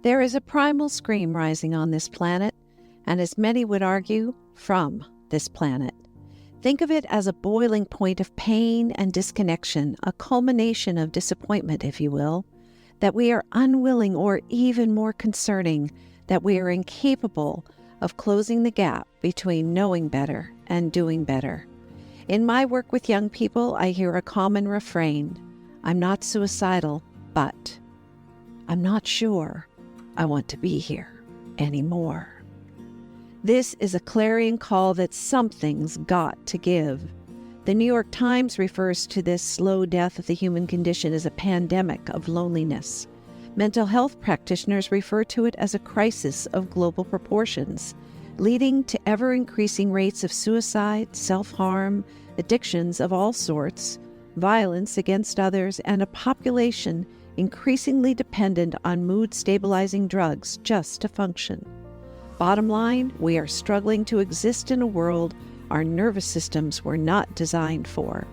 There is a primal scream rising on this planet, and as many would argue, from this planet. Think of it as a boiling point of pain and disconnection, a culmination of disappointment, if you will, that we are unwilling, or even more concerning, that we are incapable of closing the gap between knowing better and doing better. In my work with young people, I hear a common refrain: I'm not suicidal, but I'm not sure I want to be here anymore. This is a clarion call that something's got to give. The New York Times refers to this slow death of the human condition as a pandemic of loneliness. Mental health practitioners refer to it as a crisis of global proportions, leading to ever-increasing rates of suicide, self-harm, addictions of all sorts, violence against others, and a population increasingly dependent on mood-stabilizing drugs just to function. Bottom line, we are struggling to exist in a world our nervous systems were not designed for.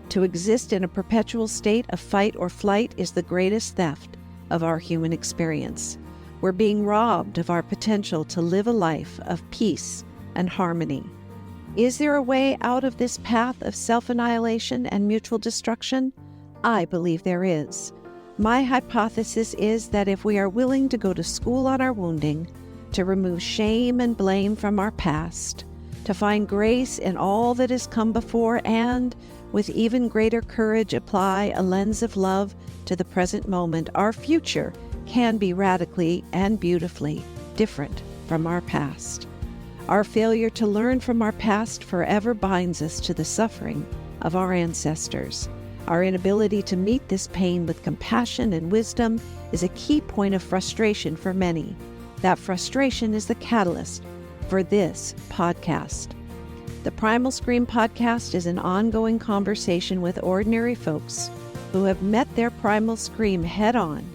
To exist in a perpetual state of fight or flight is the greatest theft of our human experience. We're being robbed of our potential to live a life of peace and harmony. Is there a way out of this path of self-annihilation and mutual destruction? I believe there is. My hypothesis is that if we are willing to go to school on our wounding, to remove shame and blame from our past, to find grace in all that has come before, and, with even greater courage, apply a lens of love to the present moment, our future can be radically and beautifully different from our past. Our failure to learn from our past forever binds us to the suffering of our ancestors. Our inability to meet this pain with compassion and wisdom is a key point of frustration for many. That frustration is the catalyst for this podcast. The Primal Scream podcast is an ongoing conversation with ordinary folks who have met their primal scream head-on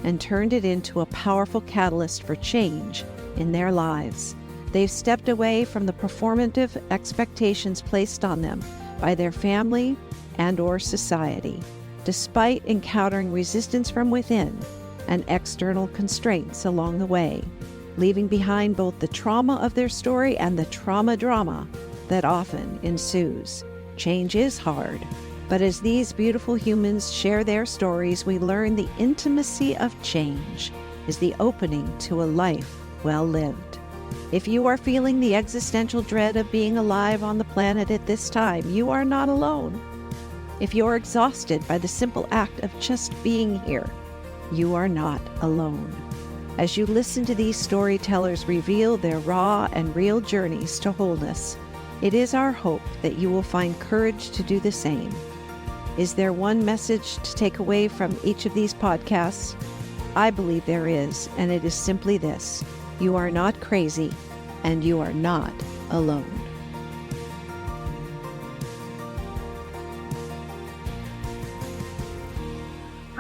and turned it into a powerful catalyst for change in their lives. They've stepped away from the performative expectations placed on them by their family and/or society, despite encountering resistance from within and external constraints along the way, leaving behind both the trauma of their story and the trauma drama that often ensues. Change is hard, but as these beautiful humans share their stories, we learn the intimacy of change is the opening to a life well lived. If you are feeling the existential dread of being alive on the planet at this time, you are not alone. If you're exhausted by the simple act of just being here, you are not alone. As you listen to these storytellers reveal their raw and real journeys to wholeness, it is our hope that you will find courage to do the same. Is there one message to take away from each of these podcasts? I believe there is, and it is simply this: you are not crazy, and you are not alone.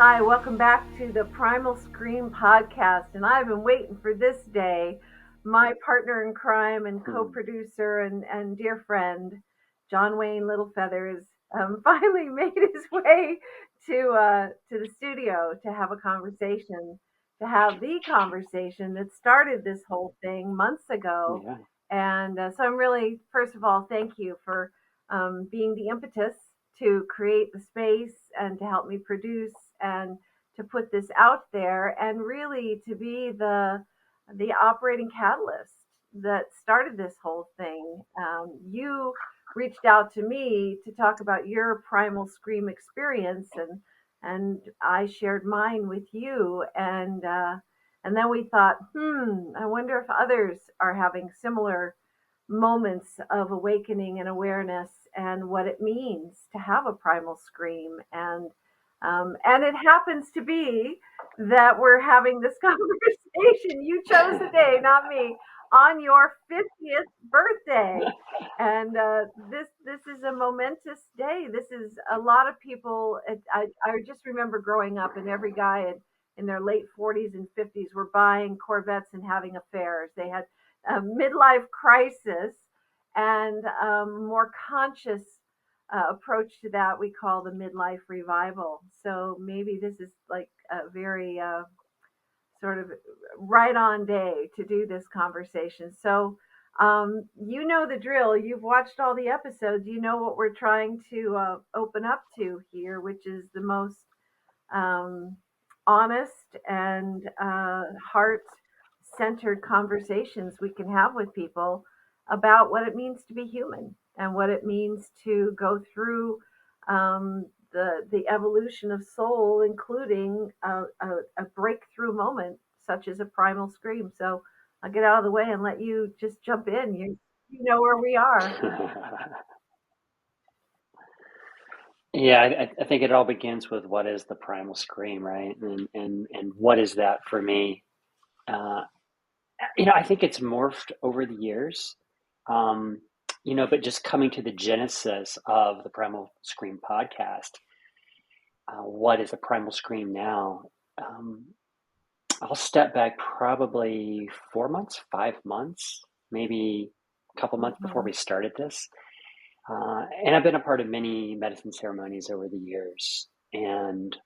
Hi, welcome back to the Primal Scream podcast, and I've been waiting for this day. My partner in crime and co-producer and dear friend, John Wayne Littlefeather, has finally made his way to the studio to have a conversation, to have the conversation that started this whole thing months ago. Yeah. And so I'm really, first of all, thank you for being the impetus to create the space and to help me produce and to put this out there, and really to be the operating catalyst that started this whole thing. You reached out to me to talk about your primal scream experience, and I shared mine with you, and then we thought, I wonder if others are having similar moments of awakening and awareness, and what it means to have a primal scream. And it happens to be that we're having this conversation. You chose the day, not me, on your 50th birthday. And this is a momentous day. This is a lot of people. I just remember growing up, and every guy in their late 40s and 50s were buying Corvettes and having affairs. They had a midlife crisis, and more conscious approach to that we call the midlife revival. So maybe this is like a very sort of right on day to do this conversation. So, you know the drill. You've watched all the episodes. You know what we're trying to open up to here, which is the most um, honest and heart centered conversations we can have with people about what it means to be human and what it means to go through the evolution of soul, including a breakthrough moment such as a primal scream. So I'll get out of the way and let you just jump in. You know where we are. Yeah, I think it all begins with what is the primal scream, right? And what is that for me? Uh, I think it's morphed over the years. Um, but just coming to the genesis of the Primal Scream podcast, what is a primal scream now? Um, I'll step back probably 4 months, 5 months, maybe a couple months before Mhm. we started this. And I've been a part of many medicine ceremonies over the years. And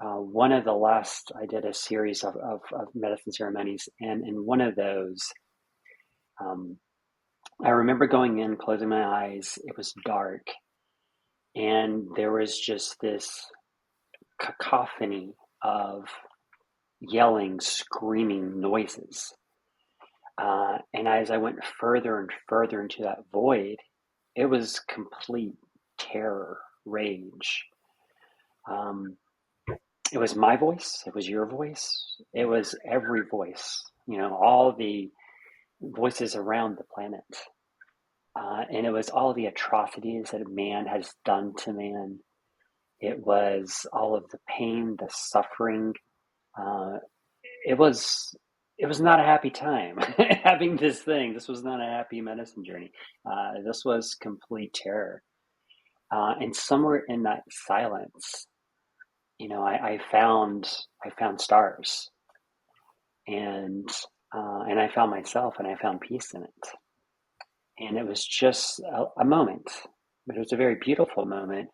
one of the last, I did a series of medicine ceremonies. And in one of those, um, I remember going in, closing my eyes. It was dark. And there was just this cacophony of yelling, screaming noises. And as I went further and further into that void, it was complete terror, rage. Um, it was my voice, it was your voice, it was every voice, all the voices around the planet. And it was all the atrocities that man has done to man. It was all of the pain, the suffering. Uh, it was it was not a happy time having this thing. This was not a happy medicine journey. This was complete terror. And somewhere in that silence, I found stars, and and I found myself, and I found peace in it. And it was just a moment, but it was a very beautiful moment.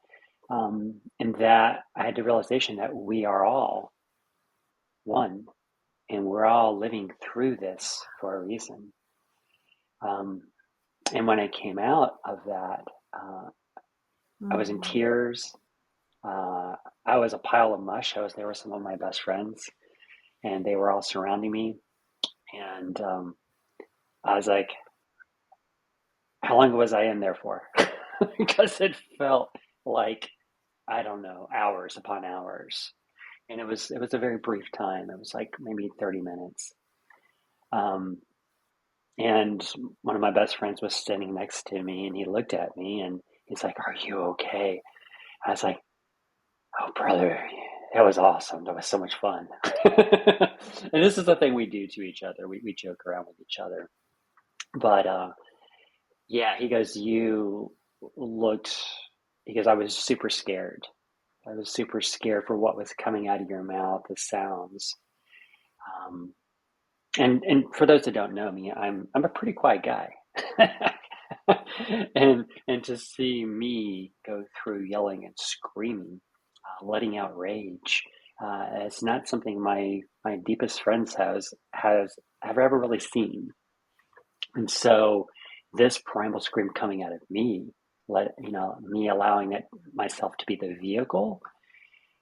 In that I had the realization that we are all one, and we're all living through this for a reason. Um, and when I came out of that, uh, I was in Mhm. tears. Uh, I was a pile of mush. I was there with some of my best friends, and they were all surrounding me. And I was like, how long was I in there for? Because it felt like, I don't know, hours upon hours. And it was a very brief time. It was like maybe 30 minutes. Um, and one of my best friends was sitting next to me, and he looked at me and he's like, "Are you okay?" I was like, "Oh, brother, that was awesome. That was so much fun." And this is the thing we do to each other. We joke around with each other. But yeah, he goes, "You looked," because I was super scared. I was super scared for what was coming out of your mouth, the sounds. Um, and for those that don't know me, I'm a pretty quiet guy. And to see me go through yelling and screaming, letting out rage, it's not something my deepest friends has have ever really seen. And so this primal scream coming out of me, me allowing it myself to be the vehicle,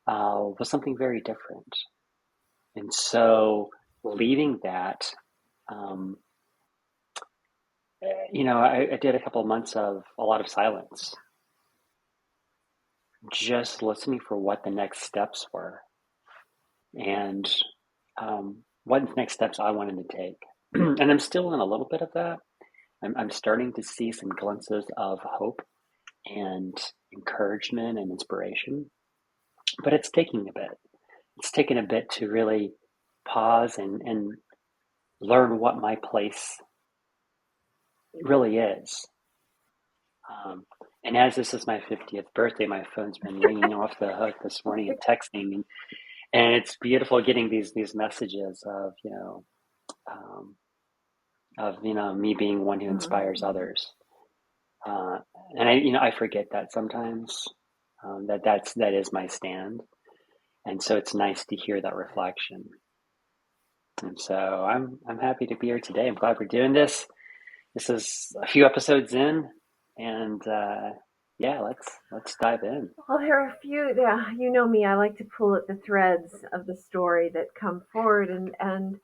was something very different. And so leaving that, um, I did a couple of months of a lot of silence, just listening for what the next steps were, and what next steps I wanted to take. And I'm still in a little bit of that. I'm starting to see some glimpses of hope and encouragement and inspiration, but it's taking a bit. It's taken a bit to really pause and learn what my place really is. Um, and as this is my 50th birthday, my phone's been ringing off the hook this morning and texting me, and it's beautiful getting these messages of um, me being one who inspires Mhm. others. Uh, and I forget that sometimes, that is my stand, and so it's nice to hear that reflection. And so I'm happy to be here today. I'm glad we're doing this. This is a few episodes in, and yeah, let's dive in. Well, there are a few. Yeah, you know me. I like to pull at the threads of the story that come forward, and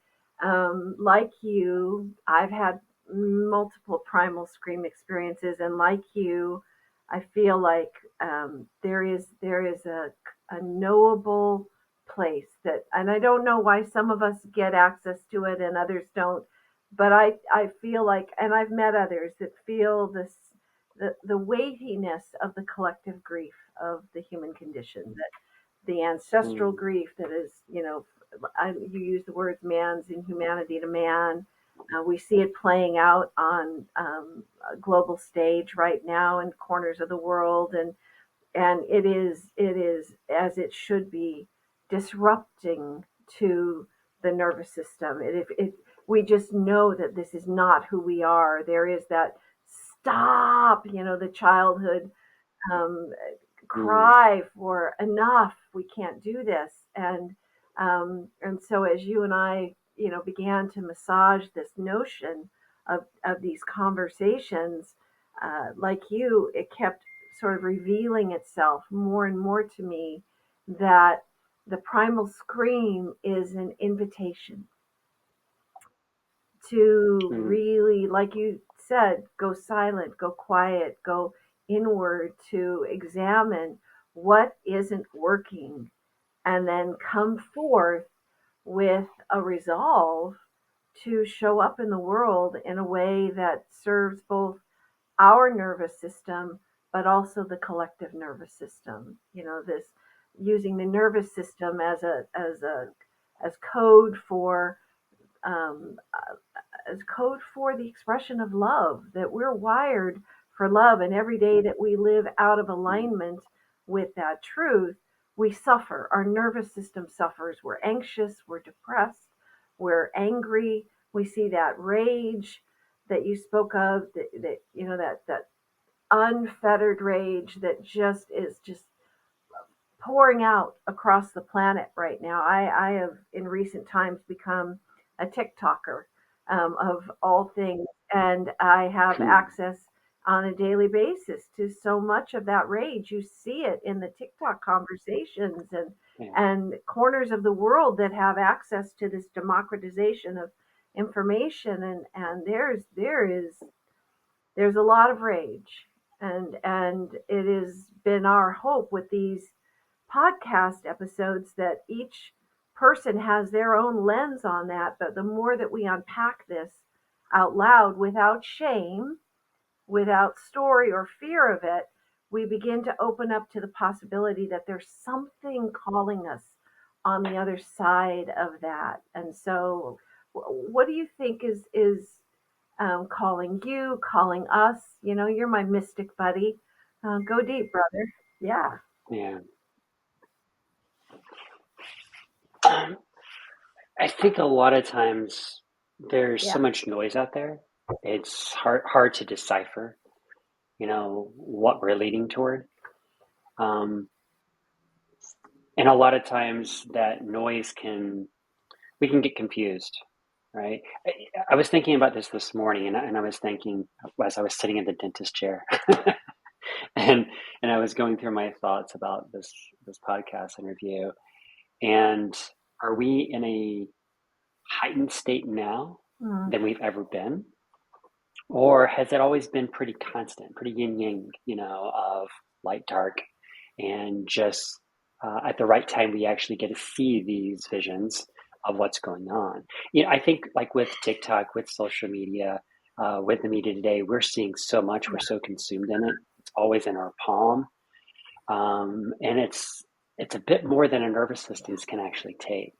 like you, I've had multiple primal scream experiences, and like you, I feel like there is a knowable place that, and I don't know why some of us get access to it and others don't, but I feel like, and I've met others that feel this the weightiness of the collective grief of the human condition, that the ancestral Mm, grief that is, you use the words man's inhumanity to man. We see it playing out on a global stage right now in corners of the world, and it is as it should be, disrupting to the nervous system. We just know that this is not who we are. There is that stop, the childhood um, mm, cry for enough. We can't do this, and so as you and I, began to massage this notion of these conversations, like you, it kept sort of revealing itself more and more to me that the primal scream is an invitation to mm, really, like you said, go silent, go quiet, go inward to examine what isn't working, and then come forth with a resolve to show up in the world in a way that serves both our nervous system but also the collective nervous system. This using the nervous system as code for um, as code for the expression of love, that we're wired for love. And every day that we live out of mm, alignment with that truth, we suffer. Our nervous system suffers. We're anxious, we're depressed, we're angry. We see that rage that you spoke of, that unfettered rage that just is just pouring out across the planet right now. I have in recent times become a TikToker, of all things, and I have mm, access on a daily basis to so much of that rage. You see it in the TikTok conversations, yeah, and corners of the world that have access to this democratization of information, and there's a lot of rage, and it has been our hope with these podcast episodes that each person has their own lens on that. But the more that we unpack this out loud without shame, without story or fear of it, we begin to open up to the possibility that there's something calling us on the other side of that. And so, what do you think is calling you, calling us? You're my mystic buddy. Go deep, brother. Yeah, yeah. Um, I think a lot of times there's so yeah, much noise out there. It's hard to decipher, what we're leading toward. Um, and a lot of times that noise we can get confused, right? I was thinking about this morning, and I was thinking as I was sitting in the dentist chair, and and I was going through my thoughts about this podcast interview, and are we in a heightened state now mm, than we've ever been? Or has it always been pretty constant, pretty yin yang, of light, dark, and just at the right time, we actually get to see these visions of what's going on. I think like with TikTok, with social media, with the media today, we're seeing so much, we're yeah, so consumed in it. It's always in our palm. And it's a bit more than a nervous systems can actually take.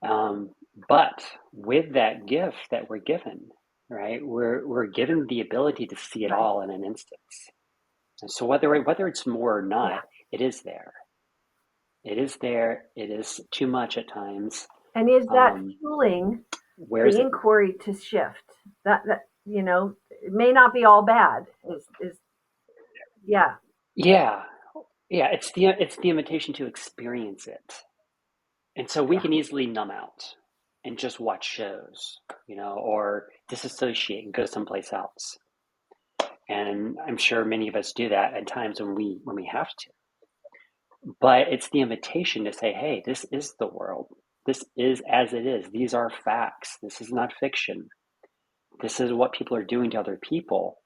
Um, but with that gift that we're given, right, we're given the ability to see it right, all in an instance. And so whether it's more or yeah. not, it is there. It is there. It is too much at times. And is that Um, fueling where's the it? inquiry to shift? That it may not be all bad. Is Yeah, Yeah, yeah. It's the invitation to experience it, and so we yeah, can easily numb out. and just watch shows, or disassociate and go someplace else. And I'm sure many of us do that at times when we have to. But it's the invitation to say, hey, this is the world. This is as it is. These are facts. This is not fiction. This is what people are doing to other people.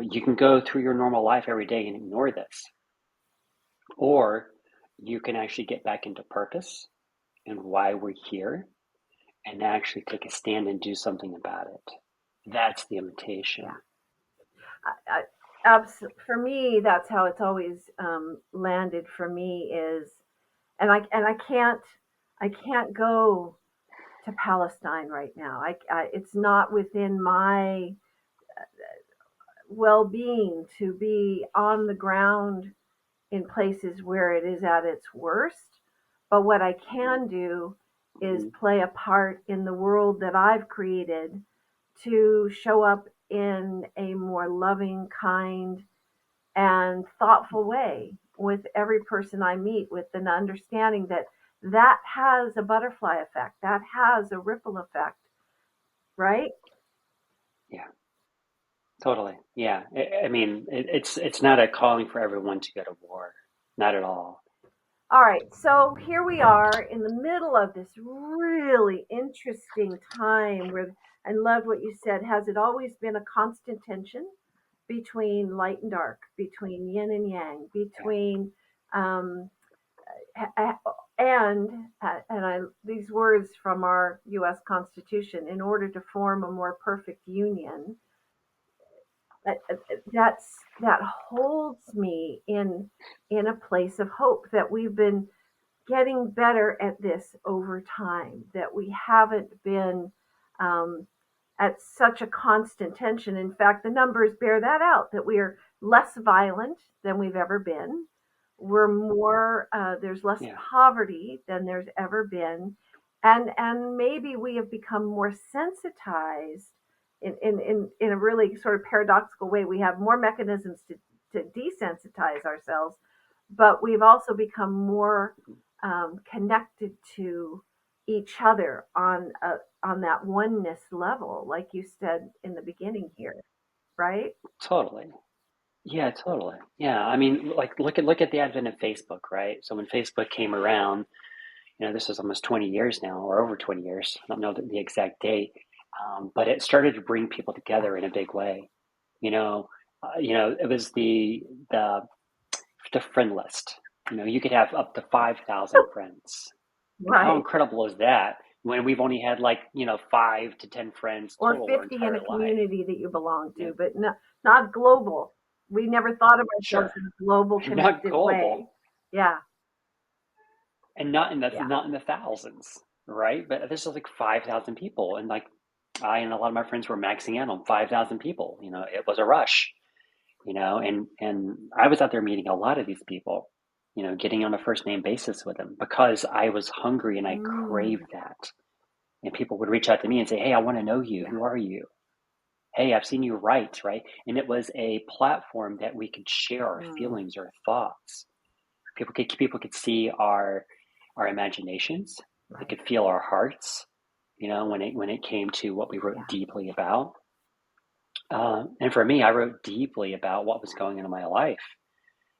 You can go through your normal life every day and ignore this. Or you can actually get back into purpose and why we're here and actually take a stand and do something about it. That's the invitation. For me, that's how it's always landed for me is, and I can't go to Palestine right now. It's not within my well-being to be on the ground in places where it is at its worst. But what I can do is Mm-hmm. play a part in the world that I've created to show up in a more loving, kind, and thoughtful way with every person I meet, with an understanding that that has a butterfly effect, that has a ripple effect, right? Yeah, totally. Yeah. I mean, it's not a calling for everyone to go to war. Not at all. All right, so here we are in the middle of this really interesting time where I loved what you said. Has it always been a constant tension between light and dark, between yin and yang, Yeah. between um, and these words from our U.S. Constitution, in order to form a more perfect union, that that holds me in a place of hope that we've been getting better at this over time, that we haven't been um, at such a constant tension. In fact, the numbers bear that out, that we are less violent than we've ever been. We're more, there's less Yeah. poverty than there's ever been. And maybe we have become more sensitized in a really sort of paradoxical way. We have more mechanisms to desensitize ourselves, but we've also become more connected to each other on that oneness level, like you said in the beginning here, right? Totally. Yeah, totally. Yeah. I mean, like look at the advent of Facebook, right? So when Facebook came around, this is almost 20 years now, or over 20 years. I don't know the exact date, but it started to bring people Yeah, together in a big way. It was the the friend list. You could have up to 5,000 friends. And how right. incredible is that when we've only had like, 5 to 10 friends Or total our 50 in entire a life? community that you belong You to, but not global. We never thought of ourselves sure. in a global Not connected way. global Yeah, and yeah, not in the thousands, right? But this is like 5,000 people. And like I and a lot of my friends were maxing out on 5,000 people. It was a rush, and I was out there meeting a lot of these people, getting on a first name basis with them because I was hungry and I craved mm, that. And people would reach out to me and say, hey, I want to know you. yeah, Who are you? Hey, I've seen you write, right? And it was a platform that we could share our mm, feelings, our thoughts. People could see our imaginations. They right, could feel our hearts, when it came to what we wrote yeah, deeply about. And for me, I wrote deeply about what was going on in my life,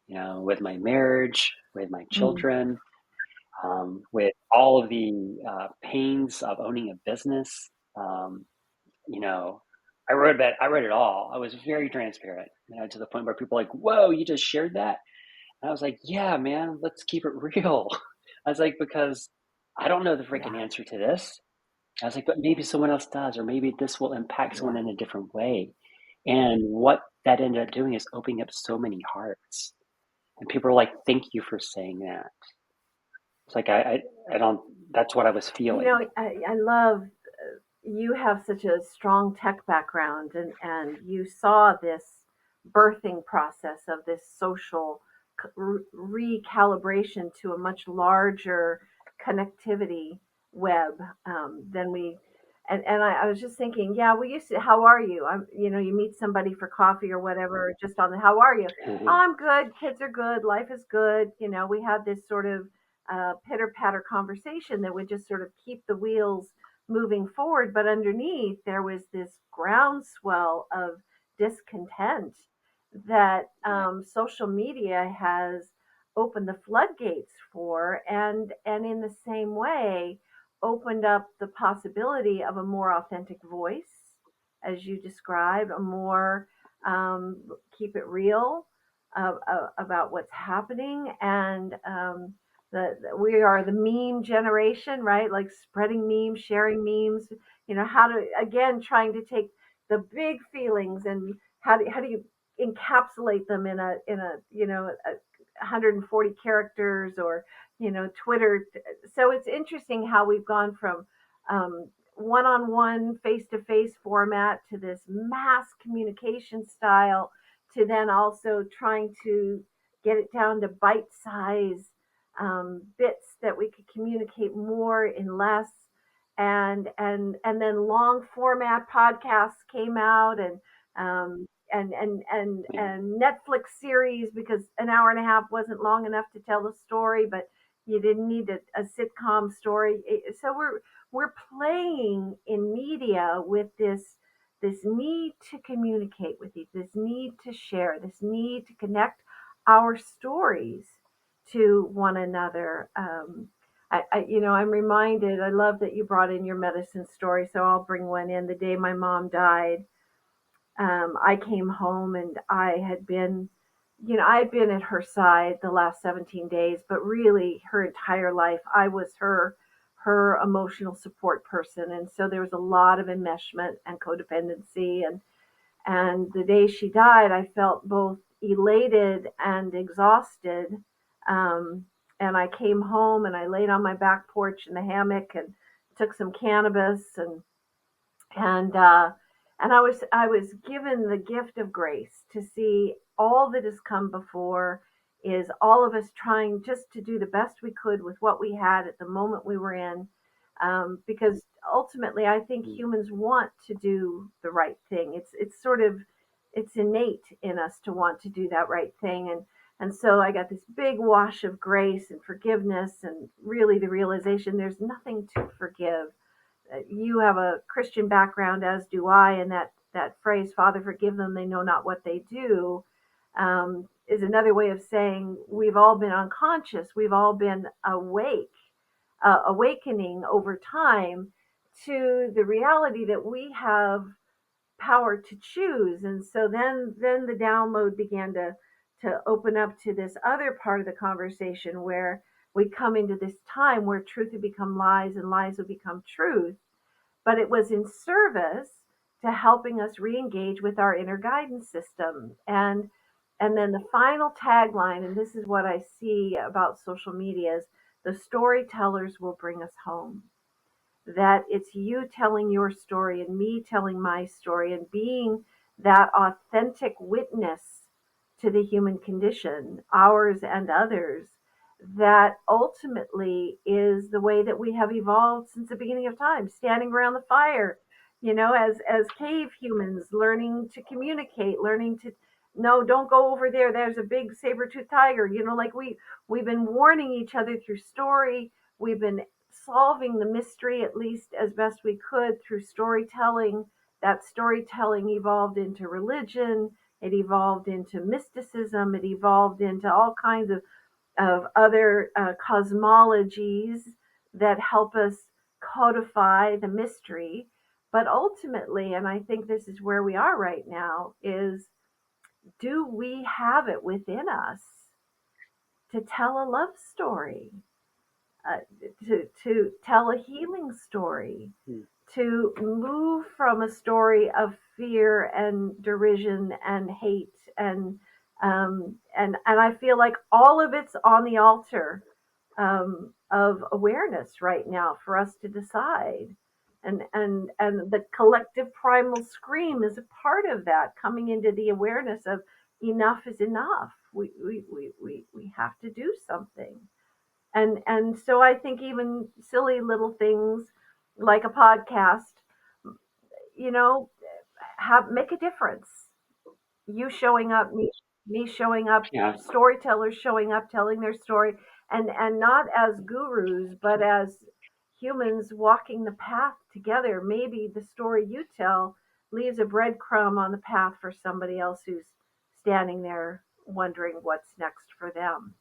with my marriage, with my mm, children, with all of the pains of owning a business. Um, you know, I wrote it all. I was very transparent, to the point where people were like, "Whoa, you just shared that?" And I was like, "Yeah, man, let's keep it real." I was like, because I don't know the yeah, freaking answer to this. I was like, but maybe someone else does, or maybe this will impact someone yeah. in a different way. And what that ended up doing is opening up so many hearts. And people are like, "Thank you for saying that." It's like I don't. That's what I was feeling. I love you have such a strong tech background, and you saw this birthing process of this social recalibration to a much larger connectivity web than we and I was just thinking, yeah, we used to, how are you? You meet somebody for coffee or whatever, just on the, how are you? Oh, Mhm. I'm good. Kids are good. Life is good. We had this sort of pitter patter conversation that would just sort of keep the wheels moving forward. But underneath, there was this groundswell of discontent that Yeah. social media has opened the floodgates for, and in the same way, opened up the possibility of a more authentic voice, as you described, a more um, keep it real about what's happening, and we are the meme generation, right? Like spreading memes, sharing memes. How to, again, trying to take the big feelings and how do you encapsulate them in a 140 characters, or Twitter. So it's interesting how we've gone from one-on-one, face-to-face format to this mass communication style, to then also trying to get it down to bite-size bits that we could communicate more in less. And then long format podcasts came out, Yeah. and Netflix series, because an hour and a half wasn't long enough to tell the story, but you didn't need a sitcom story. So we're playing in media with this need to communicate with you, this need to share, this need to connect our stories to one another. I'm reminded. I love that you brought in your medicine story, so I'll bring one in. The day my mom died, I came home and I had been at her side the last 17 days, but really her entire life, I was her emotional support person, and so there was a lot of enmeshment and codependency, and the day she died, I felt both elated and exhausted. And I came home and I laid on my back porch in the hammock and took some cannabis, and and I was given the gift of grace to see all that has come before, is all of us trying just to do the best we could with what we had at the moment we were in, because ultimately I think Mm. humans want to do the right thing. It's sort of, it's innate in us to want to do that right thing, and so I got this big wash of grace and forgiveness, and really the realization there's nothing to forgive. You have a Christian background, as do I, and that phrase, "Father, forgive them; they know not what they do," is another way of saying we've all been unconscious, we've all been awakening over time to the reality that we have power to choose. And so then the download began to open up to this other part of the conversation, where we come into this time where truth would become lies and lies would become truth, but it was in service to helping us re-engage with our inner guidance system. And then the final tagline, and this is what I see about social media, is the storytellers will bring us home. That it's you telling your story and me telling my story, and being that authentic witness to the human condition, ours and others, that ultimately is the way that we have evolved since the beginning of time, standing around the fire, as cave humans, learning to communicate, learning to, no, don't go over there, there's a big saber-toothed tiger, like we've been warning each other through story. We've been solving the mystery, at least as best we could, through storytelling. That storytelling evolved into religion, it evolved into mysticism, it evolved into all kinds of other cosmologies that help us codify the mystery. But ultimately, and I think this is where we are right now, is, do we have it within us to tell a love story, uh, to tell a healing story, Mm. to move from a story of fear and derision and hate, and I feel like all of it's on the altar of awareness right now for us to decide. And the collective primal scream is a part of that, coming into the awareness of enough is enough. We have to do something. And so I think even silly little things like a podcast, you know, have make a difference. You showing up, me showing up, Yeah. storytellers showing up, telling their story, and not as gurus, but as humans walking the path together. Maybe the story you tell leaves a breadcrumb on the path for somebody else who's standing there wondering what's next for them.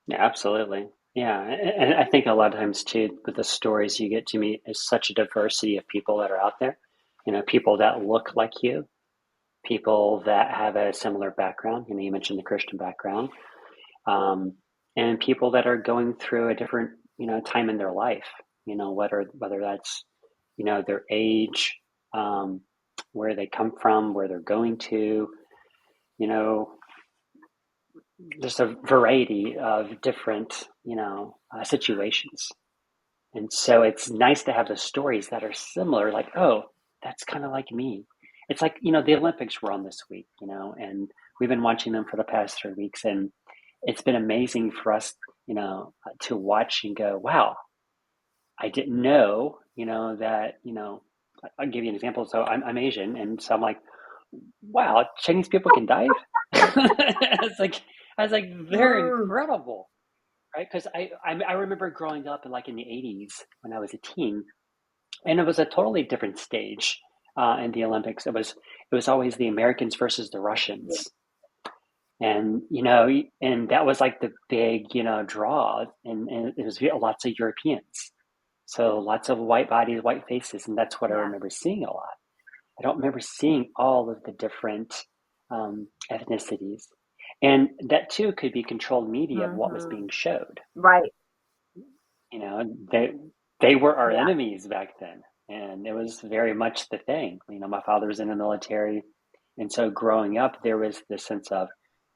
Yeah, absolutely. Yeah, and I think a lot of times too, with the stories you get to meet is such a diversity of people that are out there. People that look like you, people that have a similar background. You mentioned the Christian background, um, and people that are going through a different, time in their life. Whether that's, their age, um, where they come from, where they're going to. You know, there's a variety of different, situations. And so it's nice to have the stories that are similar, like, oh, that's kind of like me. It's like, the Olympics were on this week, and we've been watching them for the past 3 weeks. And it's been amazing for us, to watch and go, wow, I didn't know, that, I'll give you an example. So I'm Asian. And so I'm like, wow, Chinese people can dive. I was like, they're Mm, incredible. Right, because I remember growing up in the '80s when I was a teen, and it was a totally different stage in the Olympics. It was always the Americans versus the yeah. Russians, and and that was like the big draw, and it was lots of Europeans, so lots of white bodies, white faces, and that's what I Yeah. remember seeing a lot. I don't remember seeing all of the different ethnicities, and that too could be controlled media of what was Hmm. being showed. Right. You know, they were our Yeah. enemies back then, and it was very much the thing. My father was in the military, and so growing up, there was this sense of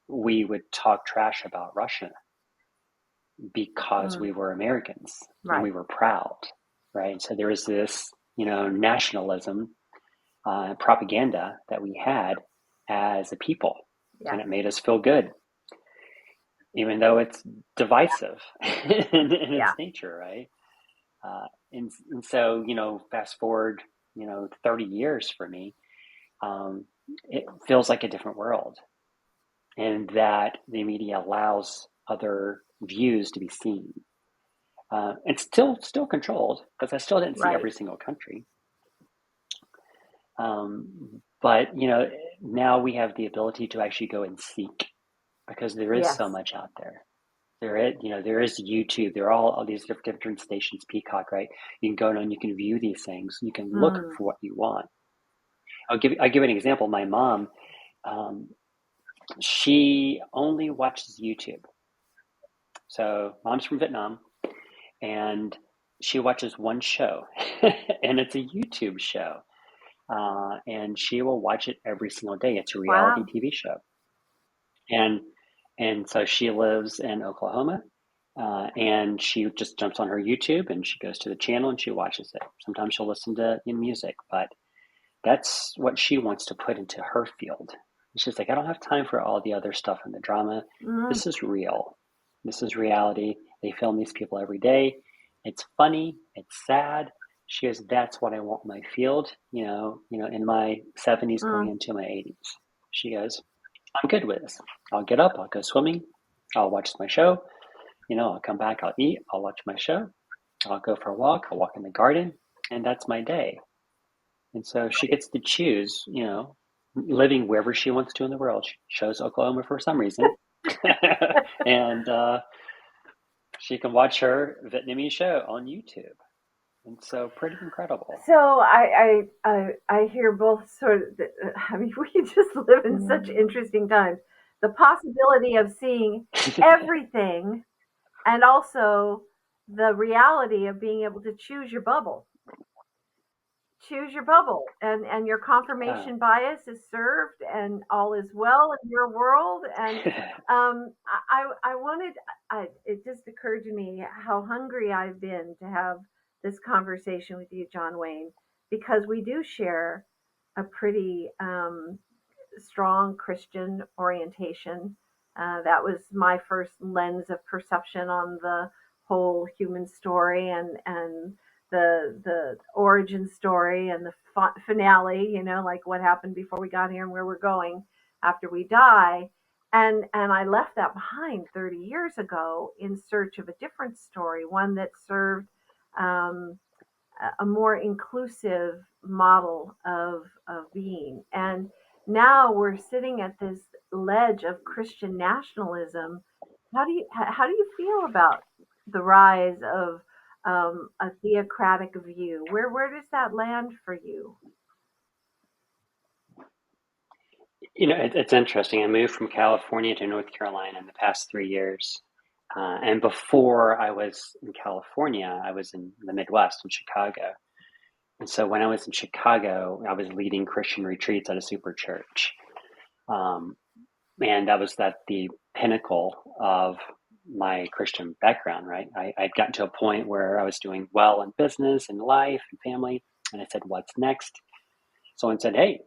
we would talk trash about Russia because Mm, we were Americans and right. we were proud, right? So there was this, nationalism, propaganda that we had as a people, Yeah. and it made us feel good, even though it's divisive in Yeah. its nature, right? And so, fast forward, 30 years for me, um, it feels like a different world, and that the media allows other views to be seen. It's still controlled because I still didn't see Right. every single country. But now we have the ability to actually go and seek because there is so Yes. much out there. There is YouTube. There are all these different stations, Peacock, right? You can go and you can view these things. You can look Mm, for what you want. I'll give an example. My mom, um, she only watches YouTube. So mom's from Vietnam, and she watches one show, and it's a YouTube show, and she will watch it every single day. It's a reality wow. TV show, and and so she lives in Oklahoma, and she just jumps on her YouTube and she goes to the channel and she watches it. Sometimes she'll listen to music, but that's what she wants to put into her field. She's like, I don't have time for all the other stuff and the drama. Mm, This is real. This is reality. They film these people every day. It's funny. It's sad. She goes, that's what I want in my field. In my 70s going mm, into my 80s. She goes, I'm good with this. I'll get up. I'll go swimming. I'll watch my show. I'll come back. I'll eat. I'll watch my show. I'll go for a walk. I'll walk in the garden, and that's my day. And so she gets to choose, living wherever she wants to in the world. She chose Oklahoma for some reason. And she can watch her Vietnamese show on YouTube. And so pretty incredible. so I hear both sort of. I mean, we just live in such interesting times. The possibility of seeing everything, and also the reality of being able to choose your bubble, and your Yeah. confirmation bias is served, and all is well in your world. And I wanted, it just occurred to me how hungry I've been to have this conversation with you, John Wayne, because we do share a pretty strong Christian orientation. That was my first lens of perception on the whole human story, and the origin story and the finale. Like what happened before we got here and where we're going after we die. And I left that behind 30 years ago in search of a different story, one that served um, a more inclusive model of being. And now we're sitting at this ledge of Christian nationalism. How do you feel about the rise of a theocratic view? Where does that land for you? It's interesting. I moved from California to North Carolina in the past 3 years. And before I was in California, I was in the Midwest in Chicago. And so when I was in Chicago, I was leading Christian retreats at a super church. Um, and that was the pinnacle of my Christian background, right? I'd gotten to a point where I was doing well in business and life and family. And I said, what's next? Someone said, hey,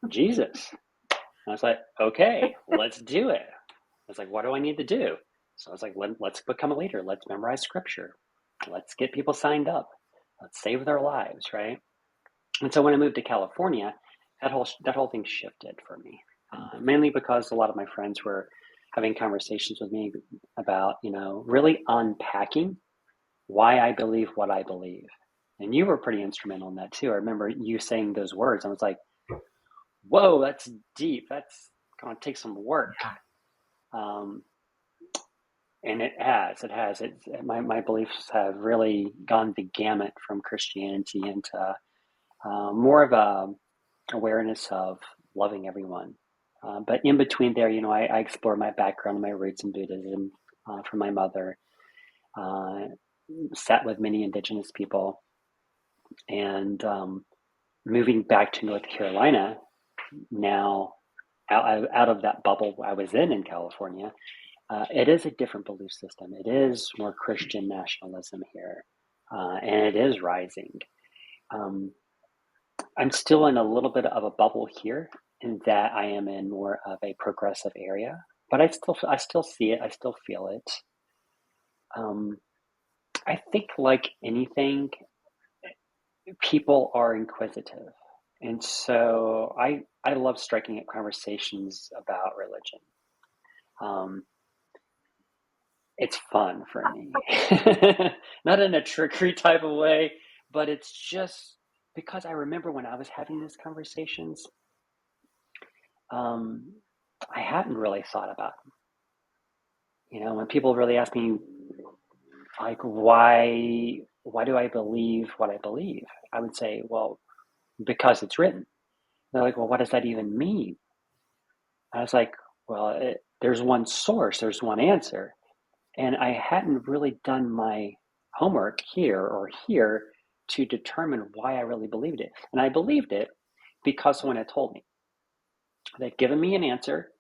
Jesus. I was like, okay, let's do it. I was like, what do I need to do? So I was like, let's become a leader. Let's memorize scripture. Let's get people signed up. Let's save their lives, right? And so when I moved to California, that whole thing shifted for me, mainly because a lot of my friends were having conversations with me about, really unpacking why I believe what I believe. And you were pretty instrumental in that too. I remember you saying those words. I was like, whoa, that's deep. That's going to take some work. Um, and my beliefs have really gone the gamut from Christianity into more of a awareness of loving everyone. But in between there, I explore my background and my roots in Buddhism from my mother, uh, sat with many indigenous people, and moving back to North Carolina now, out of that bubble I was in California. It is a different belief system. It is more Christian nationalism here, and it is rising. Um, I'm still in a little bit of a bubble here, in that I am in more of a progressive area, but I still see it. I still feel it. Um, I think, like anything, people are inquisitive, and so I love striking up conversations about religion. Um, it's fun for me, not in a trickery type of way, but it's just because I remember when I was having these conversations, um, I hadn't really thought about them. When people really ask me, like, why do I believe what I believe? I would say, well, because it's written. They're like, well, what does that even mean? I was like, well, there's one source, there's one answer. And I hadn't really done my homework here or here to determine why I really believed it. And I believed it because someone had told me. They'd given me an answer,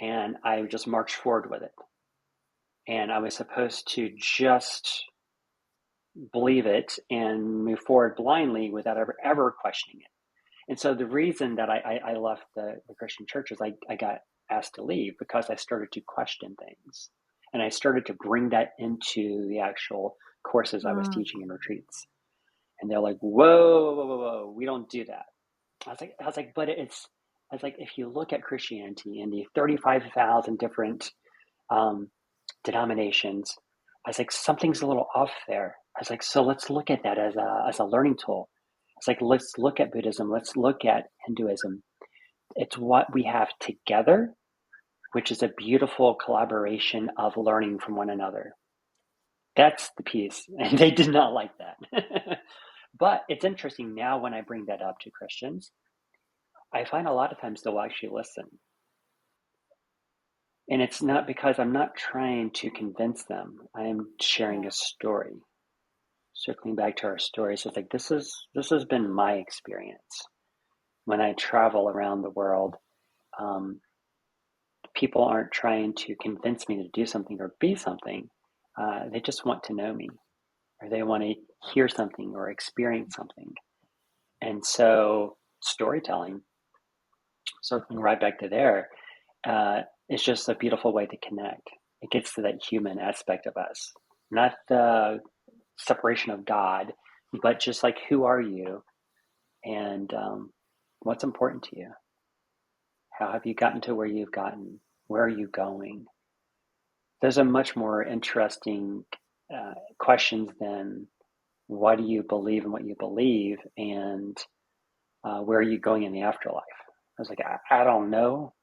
and I just marched forward with it. And I was supposed to just believe it and move forward blindly without ever questioning it. And so the reason that I left the Christian church is I got asked to leave because I started to question things. And I started to bring that into the actual courses I was Mm. teaching in retreats. And they're like, whoa, whoa, whoa, whoa, we don't do that. But I was like, if you look at Christianity and the 35,000 different um, denominations, I was like, something's a little off there. I was like, so let's look at that as a learning tool. It's like, let's look at Buddhism. Let's look at Hinduism. It's what we have together, which is a beautiful collaboration of learning from one another. That's the piece. And they did not like that. But it's interesting now when I bring that up to Christians, I find a lot of times they'll actually listen. And it's not because I'm not trying to convince them. I am sharing a story. Circling back to our stories, it's like this has been my experience when I travel around the world. Um, People aren't trying to convince me to do something or be something. They just want to know me, or they want to hear something or experience something. And so, storytelling, circling right back to there, is just a beautiful way to connect. It gets to that human aspect of us, not the separation of God, but just like, who are you, and what's important to you? How have you gotten to where you've gotten? Where are you going? Those are much more interesting questions than why do you believe in what you believe, and where are you going in the afterlife? I was like, I don't know.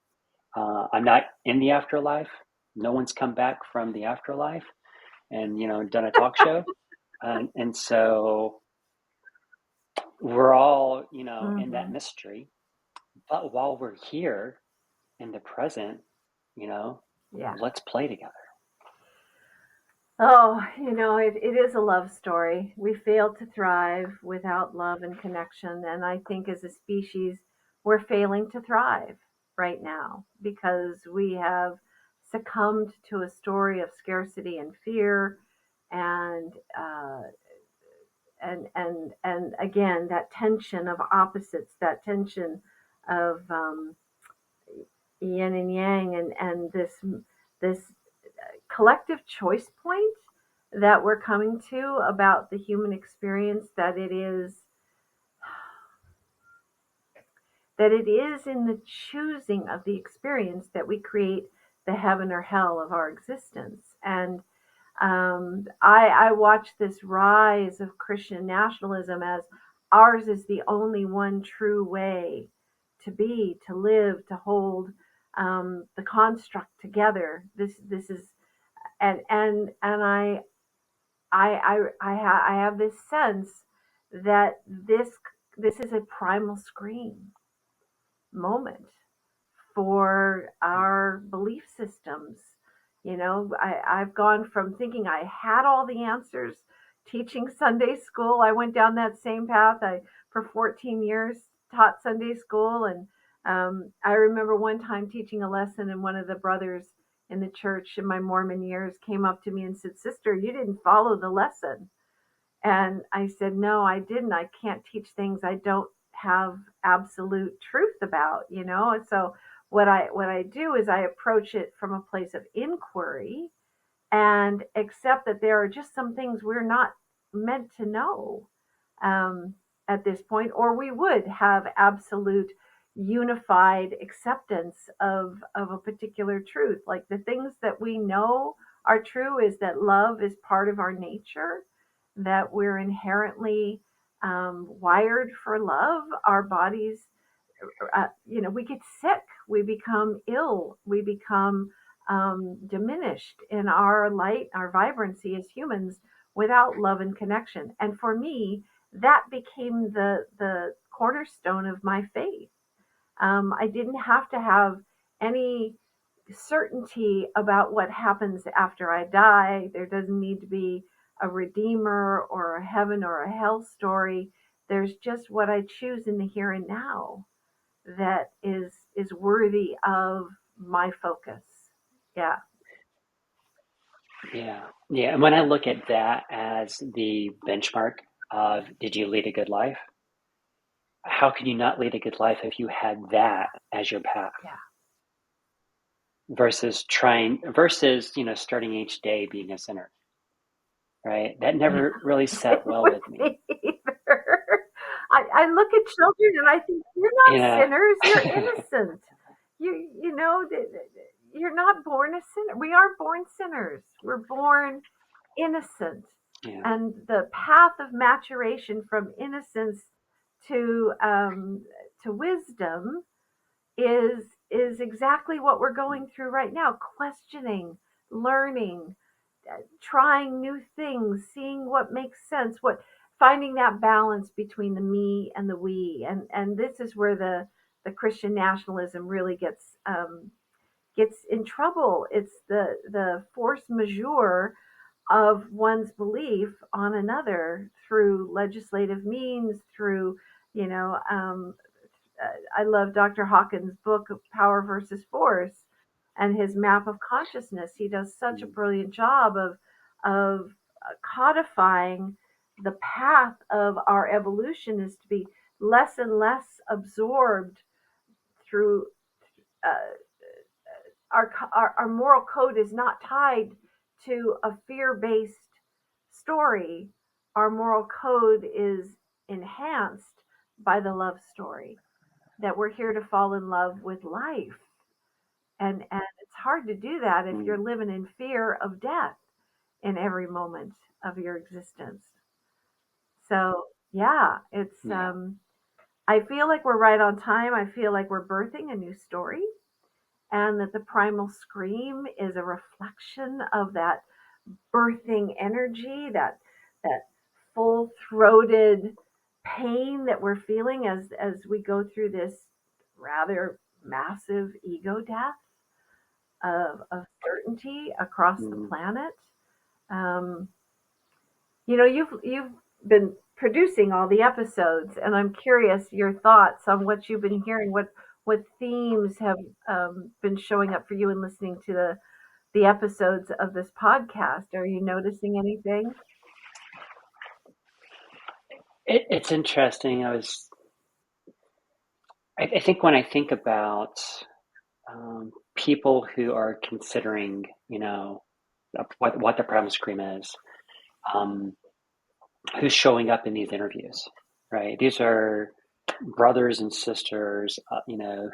I'm not in the afterlife. No one's come back from the afterlife and, done a talk show. And so we're all, in that Hmm. mystery. But while we're here in the present, you know, Yeah. let's play together. Oh, it is a love story. We fail to thrive without love and connection. And I think as a species, we're failing to thrive right now because we have succumbed to a story of scarcity and fear and and again that tension of opposites, that tension of yin and yang, and this collective choice point that we're coming to about the human experience, that it is in the choosing of the experience that we create the heaven or hell of our existence. And I watch this rise of Christian nationalism as ours is the only one true way to be, to live, to hold the construct together. This is and I have this sense that this is a primal scream moment for our belief systems. I've gone from thinking I had all the answers, teaching Sunday school. I went down that same path. I, for 14 years, taught Sunday school. And I remember one time teaching a lesson, and one of the brothers in the church in my Mormon years came up to me and said, "Sister, you didn't follow the lesson." And I said, "No, I didn't. I can't teach things I don't have absolute truth about, you know?" And so what I do is I approach it from a place of inquiry and accept that there are just some things we're not meant to know um, at this point, or we would have absolute unified acceptance of a particular truth. Like the things that we know are true is that love is part of our nature, that we're inherently wired for love. Our bodies, we get sick, we become ill, we become diminished in our light, our vibrancy as humans without love and connection. And for me, that became the cornerstone of my faith. I didn't have to have any certainty about what happens after I die. There doesn't need to be a redeemer or a heaven or a hell story. There's just what I choose in the here and now that is worthy of my focus. Yeah. Yeah. Yeah. And when I look at that as the benchmark of did you lead a good life? How could you not lead a good life if you had that as your path Yeah. versus, starting each day being a sinner, right? That Yeah. never really sat well With with me. me either. I look at children and I think you're not Yeah. sinners, you're innocent. You're not born a sinner. We aren't born sinners. We're born innocent. Yeah. And the path of maturation from innocence to wisdom is exactly what we're going through right now, questioning, learning, trying new things, seeing what makes sense, what finding that balance between the me and the we. And this is where the Christian nationalism really gets in trouble. It's the force majeure of one's belief on another through legislative means, through you know I love Dr. Hawkins' book, Power versus Force, and his map of consciousness. He does such a Mm. brilliant job of codifying the path of our evolution is to be less and less absorbed through uh, our moral code is not tied to a fear based story. Our moral code is enhanced by the love story, that we're here to fall in love with life. And it's hard to do that if you're living in fear of death in every moment of your existence. So yeah, it's Yeah. I feel like we're right on time. I feel like we're birthing a new story, and that the primal scream is a reflection of that birthing energy, that full-throated pain that we're feeling as we go through this rather massive ego death of certainty across the Mm. planet. Um, you've been producing all the episodes, and I'm curious your thoughts on what you've been hearing. What themes have been showing up for you in listening to the episodes of this podcast? Are you noticing anything? It's interesting. I think when I think about people who are considering, what the Primal Scream is, um, who's showing up in these interviews, right? These are brothers and sisters,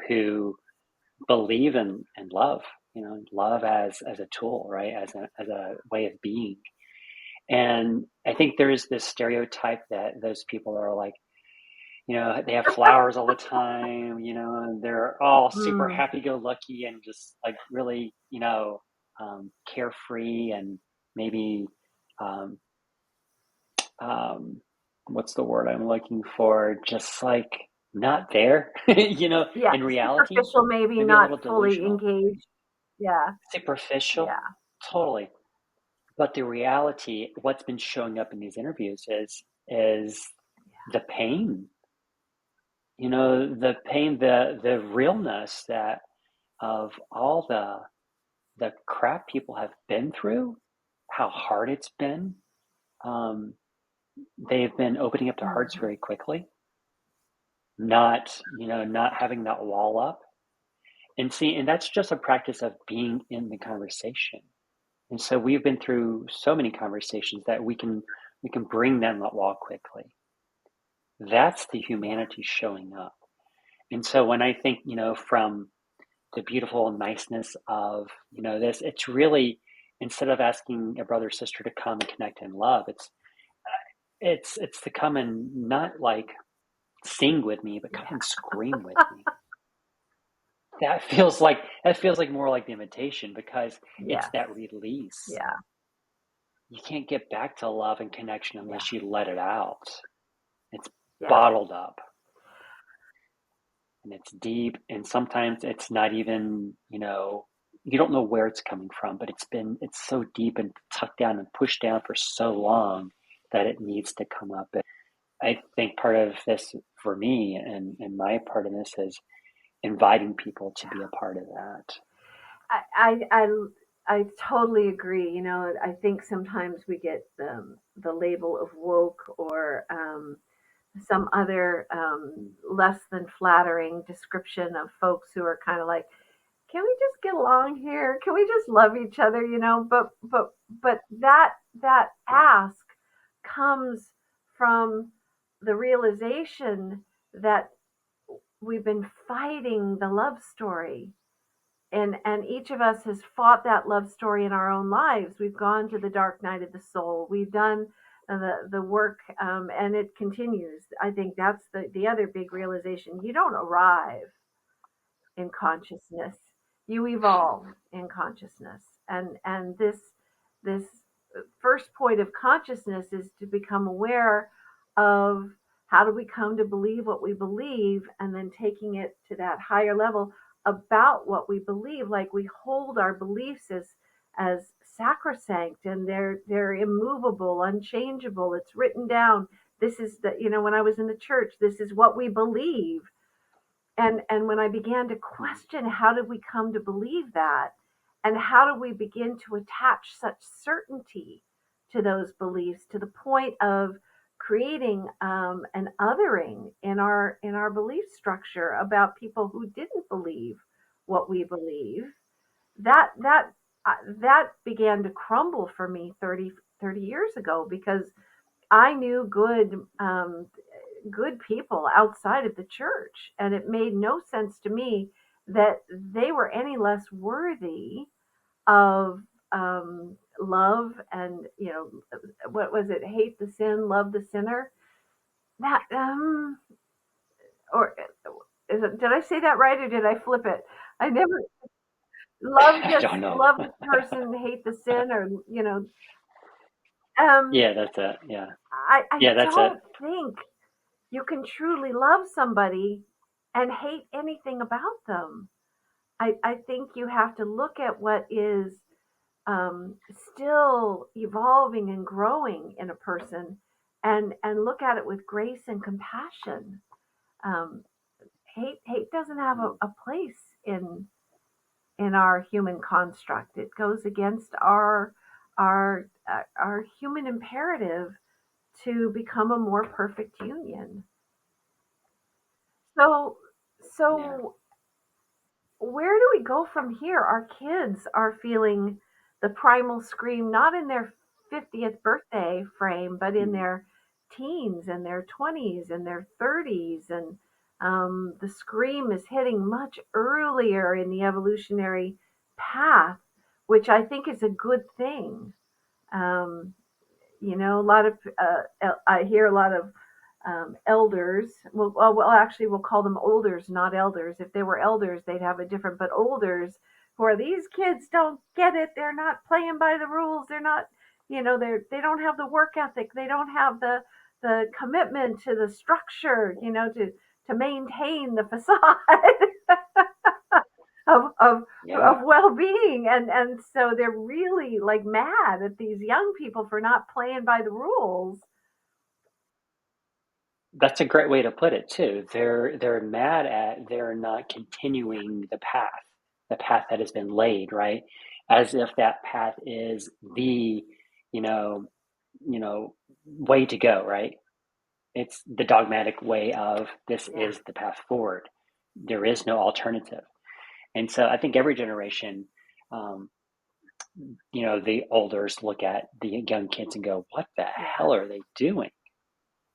who believe in love, love as a tool, right? As a way of being. And I think there's this stereotype that those people are like, they have flowers all the time, and they're all super Mm, happy-go-lucky and just like really, carefree and maybe, um, um, what's the word I'm looking for? Just like not there, yeah, in reality, superficial, maybe maybe a not little fully delusional, engaged. Yeah, superficial, yeah, totally. But the reality, what's been showing up in these interviews is the pain, the pain, the realness that of all the crap people have been through, how hard it's been. Um, they've been opening up their hearts hmm, very quickly, not having that wall up. And that's just a practice of being in the conversation. And so we've been through so many conversations that we can bring them that wall quickly. That's the yeah, humanity showing up. And so when I think, from the beautiful niceness of, this, it's really, instead of asking a brother or sister to come and connect in love, it's to come and not like sing with me, but come yeah, and scream with me. That feels like more like the invitation, because it's yes, that release. yeah, You can't get back to love and connection yeah, unless you let it out. It's yeah, bottled up and it's deep, and sometimes it's not even, you don't know where it's coming from, but it's so deep and tucked down and pushed down for so long that it needs to come up. And I think part of this for me, and my part of this, is inviting people to be a yeah. part of that. I, I, I, I totally agree. I think sometimes we get the label of woke or some other less than flattering description of folks who are kind of like, can we just get along here? Can we just love each other? But that Yeah. ask comes from the realization that we've been fighting the love story, and each of us has fought that love story in our own lives. We've gone to the dark night of the soul. We've done the work, and it continues. I think that's the other big realization. You don't arrive in consciousness. You evolve in consciousness, and this first point of consciousness is to become aware of how do we come to believe what we believe, and then taking it to that higher level about what we believe. Like, we hold our beliefs as sacrosanct, and they're immovable, unchangeable. It's written down. This is when I was in the church, this is what we believe. And when I began to Mhm. question, how did we come to believe that, and how do we begin to attach such certainty to those beliefs, to the point of creating an othering in our belief structure about people who didn't believe what we believe, that began to crumble for me 30 years ago, because I knew good people outside of the church, and it made no sense to me that they were any less worthy of love and, what was it? Hate the sin, love the sinner. That or did I say that right or did I flip it? I never I don't know. love the person, hate the sin, or um, Yeah, that's it. Yeah. I Yeah, that's it. don't think you can truly love somebody and hate anything about them. I think you have to look at what is still evolving and growing in a person, and look at it with grace and compassion. Um, hate doesn't have a place in our human construct. It goes against our human imperative to become a more perfect union. So Yeah. so where do we go from here? Our kids are feeling the primal scream, not in their 50th birthday frame, but in Mhm. their teens and their 20s and their 30s. And the scream is hitting much earlier in the evolutionary path, which I think is a good thing. Um, a lot of I hear a lot of elders. Well, actually, we'll call them olders, not elders. If they were elders, they'd have a different. But olders, who are these kids, don't get it. They're not playing by the rules. They're not. They don't have the work ethic. They don't have the commitment to the structure. To maintain the facade of of Yeah. well-being, and so they're really like mad at these young people for not playing by the rules. That's a great way to put it too. They're mad at they're not continuing the path that has been laid, right? As if that path is the, you know, you know, way to go, right? It's the dogmatic way of this Yeah, is the path forward. There is no alternative. And so I think every generation, um, the elders look at the young kids and go, "What the yeah, hell are they doing?"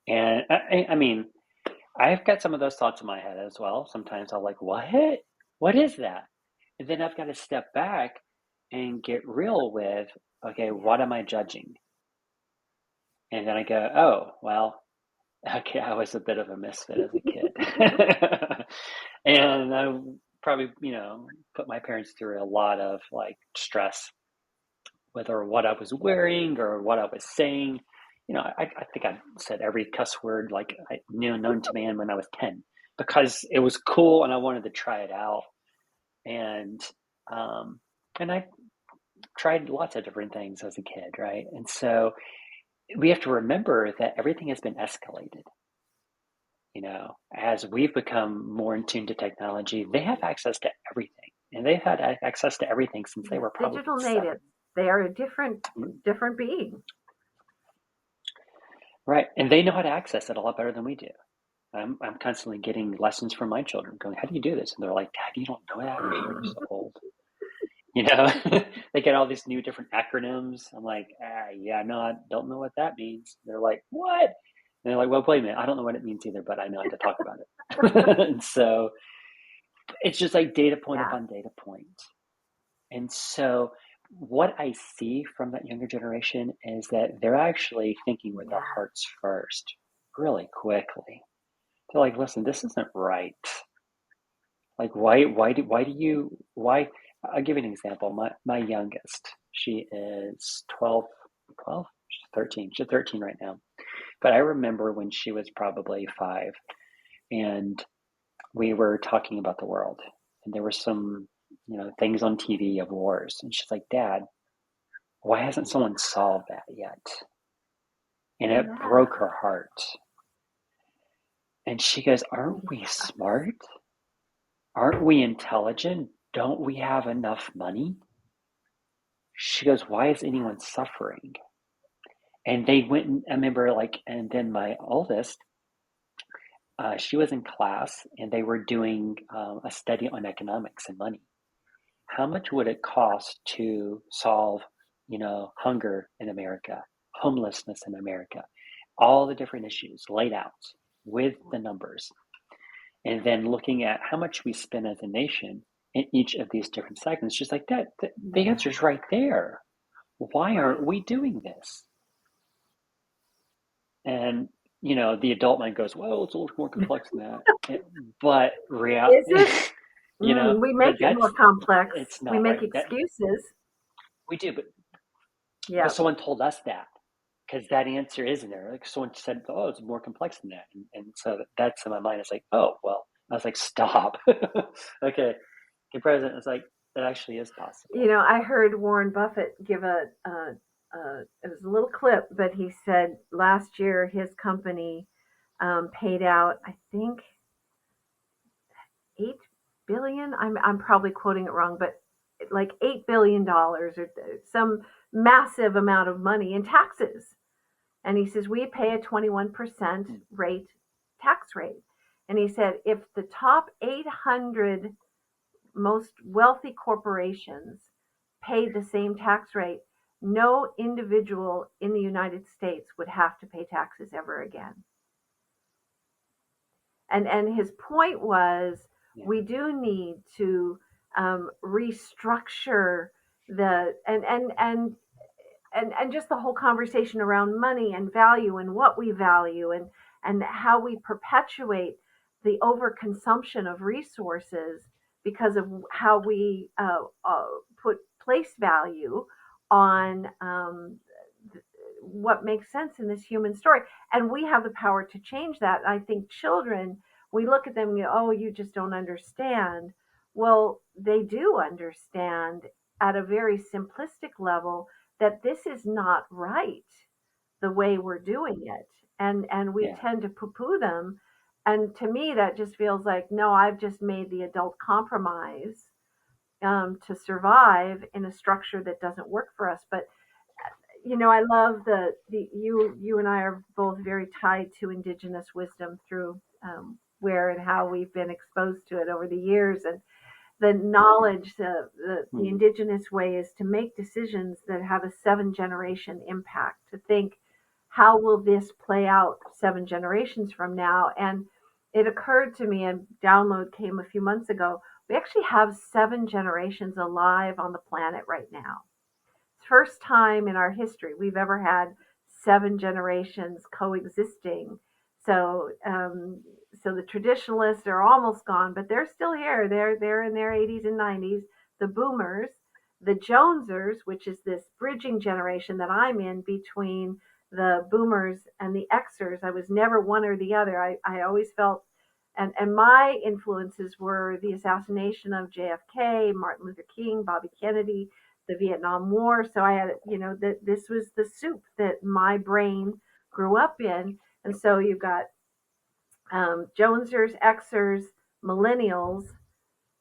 And I mean, I've got some of those thoughts in my head as well. Sometimes I'm like, "What? What is that?" And then I've got to step back and get real with, okay, what am I judging? And then I go, "Oh, well, okay, I was a bit of a misfit as a kid." And I probably, put my parents through a lot of like stress, whether what I was wearing or what I was saying. I think I said every cuss word like I knew known to man when I was 10 because it was cool and I wanted to try it out. And um, and I tried lots of different things as a kid, right? And so we have to remember that everything has been escalated. As we've become more in tune to technology, they have access to everything, and they've had access to everything since they yeah. were probably Digital seven. natives. They are a different being. Right. And they know how to access it a lot better than we do. I'm constantly getting lessons from my children going, how do you do this? And they're like, Dad, you don't know that? You're so old. You know, they get all these new different acronyms. I'm like, yeah, no, I don't know what that means. They're like, what? And they're like, well, wait a minute. I don't know what it means either, but I know how to talk about it. And so it's just like data point Yeah, upon data point. And so what I see from that younger generation is that they're actually thinking with their yeah, hearts first really quickly. They're like, listen, this isn't right. Like, why? I'll give you an example. My youngest, she is 12, she's 13. She's 13 right now. But I remember when she was probably 5 and we were talking about the world and there were some, things on TV of wars. And she's like, Dad, why hasn't someone solved that yet? And it yeah, broke her heart. And she goes, aren't we yeah. smart? Aren't we intelligent? Don't we have enough money? She goes, why is anyone suffering? And they went, and I remember, like, and then my oldest, she was in class and they were doing a study on economics and money. How much would it cost to solve, hunger in America, homelessness in America, all the different issues laid out with the numbers? and then looking at how much we spend as a nation in each of these different segments, just like that, the answer is right there. Why Right. aren't we doing this? And the adult mind goes, well, it's a little more complex than that. But Is it? We but make it more complex. it's We not, make right? That excuses. we do, but Yeah. someone told us that, because that answer isn't there. Like, someone said, oh, it's more complex than that, and so that's in my mind. It's like, oh well. I was like, stop. Okay, the president is like, that actually is possible. I heard Warren Buffett give it was a little clip, but he said last year his company paid out, I think, 8 billion. I'm probably quoting it wrong, but like $8 billion or some massive amount of money in taxes. And he says we pay a 21% Hmm. rate tax rate. And he said if the top 800 most wealthy corporations paid the same tax rate, no individual in the United States would have to pay taxes ever again. And his point was Yeah, we do need to restructure the and just the whole conversation around money and value and what we value and how we perpetuate the overconsumption of resources because of how we put place value on what makes sense in this human story. And we have the power to change that. I think children, we look at them and go, oh, you just don't understand. Well, they do understand at a very simplistic level that this is not right the way we're doing it. And we yeah, tend to poo-poo them. And to me, that just feels like, no, I've just made the adult compromise to survive in a structure that doesn't work for us. But I love the you and I are both very tied to indigenous wisdom through where and how we've been exposed to it over the years, and the knowledge, the hmm, indigenous way is to make decisions that have a 7 generation impact, to think how will this play out 7 generations from now. And it occurred to me, a download came a few months ago, we actually have 7 generations alive on the planet right now. First time in our history we've ever had 7 generations coexisting. So, so the traditionalists are almost gone, but they're still here. They're in their 80s and 90s. The boomers, the Jonesers, which is this bridging generation that I'm in between the boomers and the Xers. I was never one or the other. I always felt, and my influences were the assassination of JFK, Martin Luther King, Bobby Kennedy, the Vietnam War. So I had, that this was the soup that my brain grew up in. And so you've got Jonesers, Xers, millennials,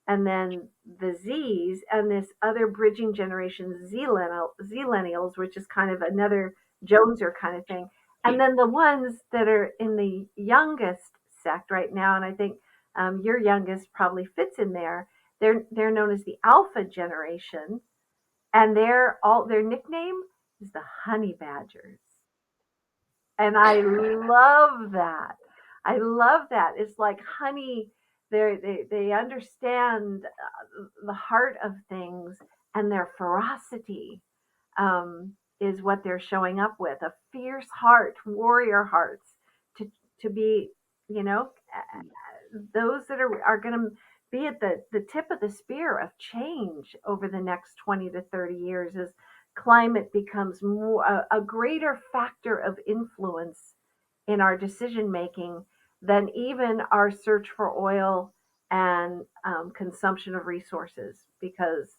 and then the Zs, and this other bridging generation, Zillennials, which is kind of another Joneser kind of thing. And then the ones that are in the youngest sect right now, and I think your youngest probably fits in there. They're known as the Alpha generation, and their nickname is the Honey Badgers. And I love that. I love that. It's like honey. They understand the heart of things, and their ferocity is what they're showing up with, a fierce heart, warrior hearts, to to be, you know, those that are going to be at the tip of the spear of change over the next 20 to 30 years as climate becomes more a greater factor of influence in our decision making than even our search for oil and consumption of resources, because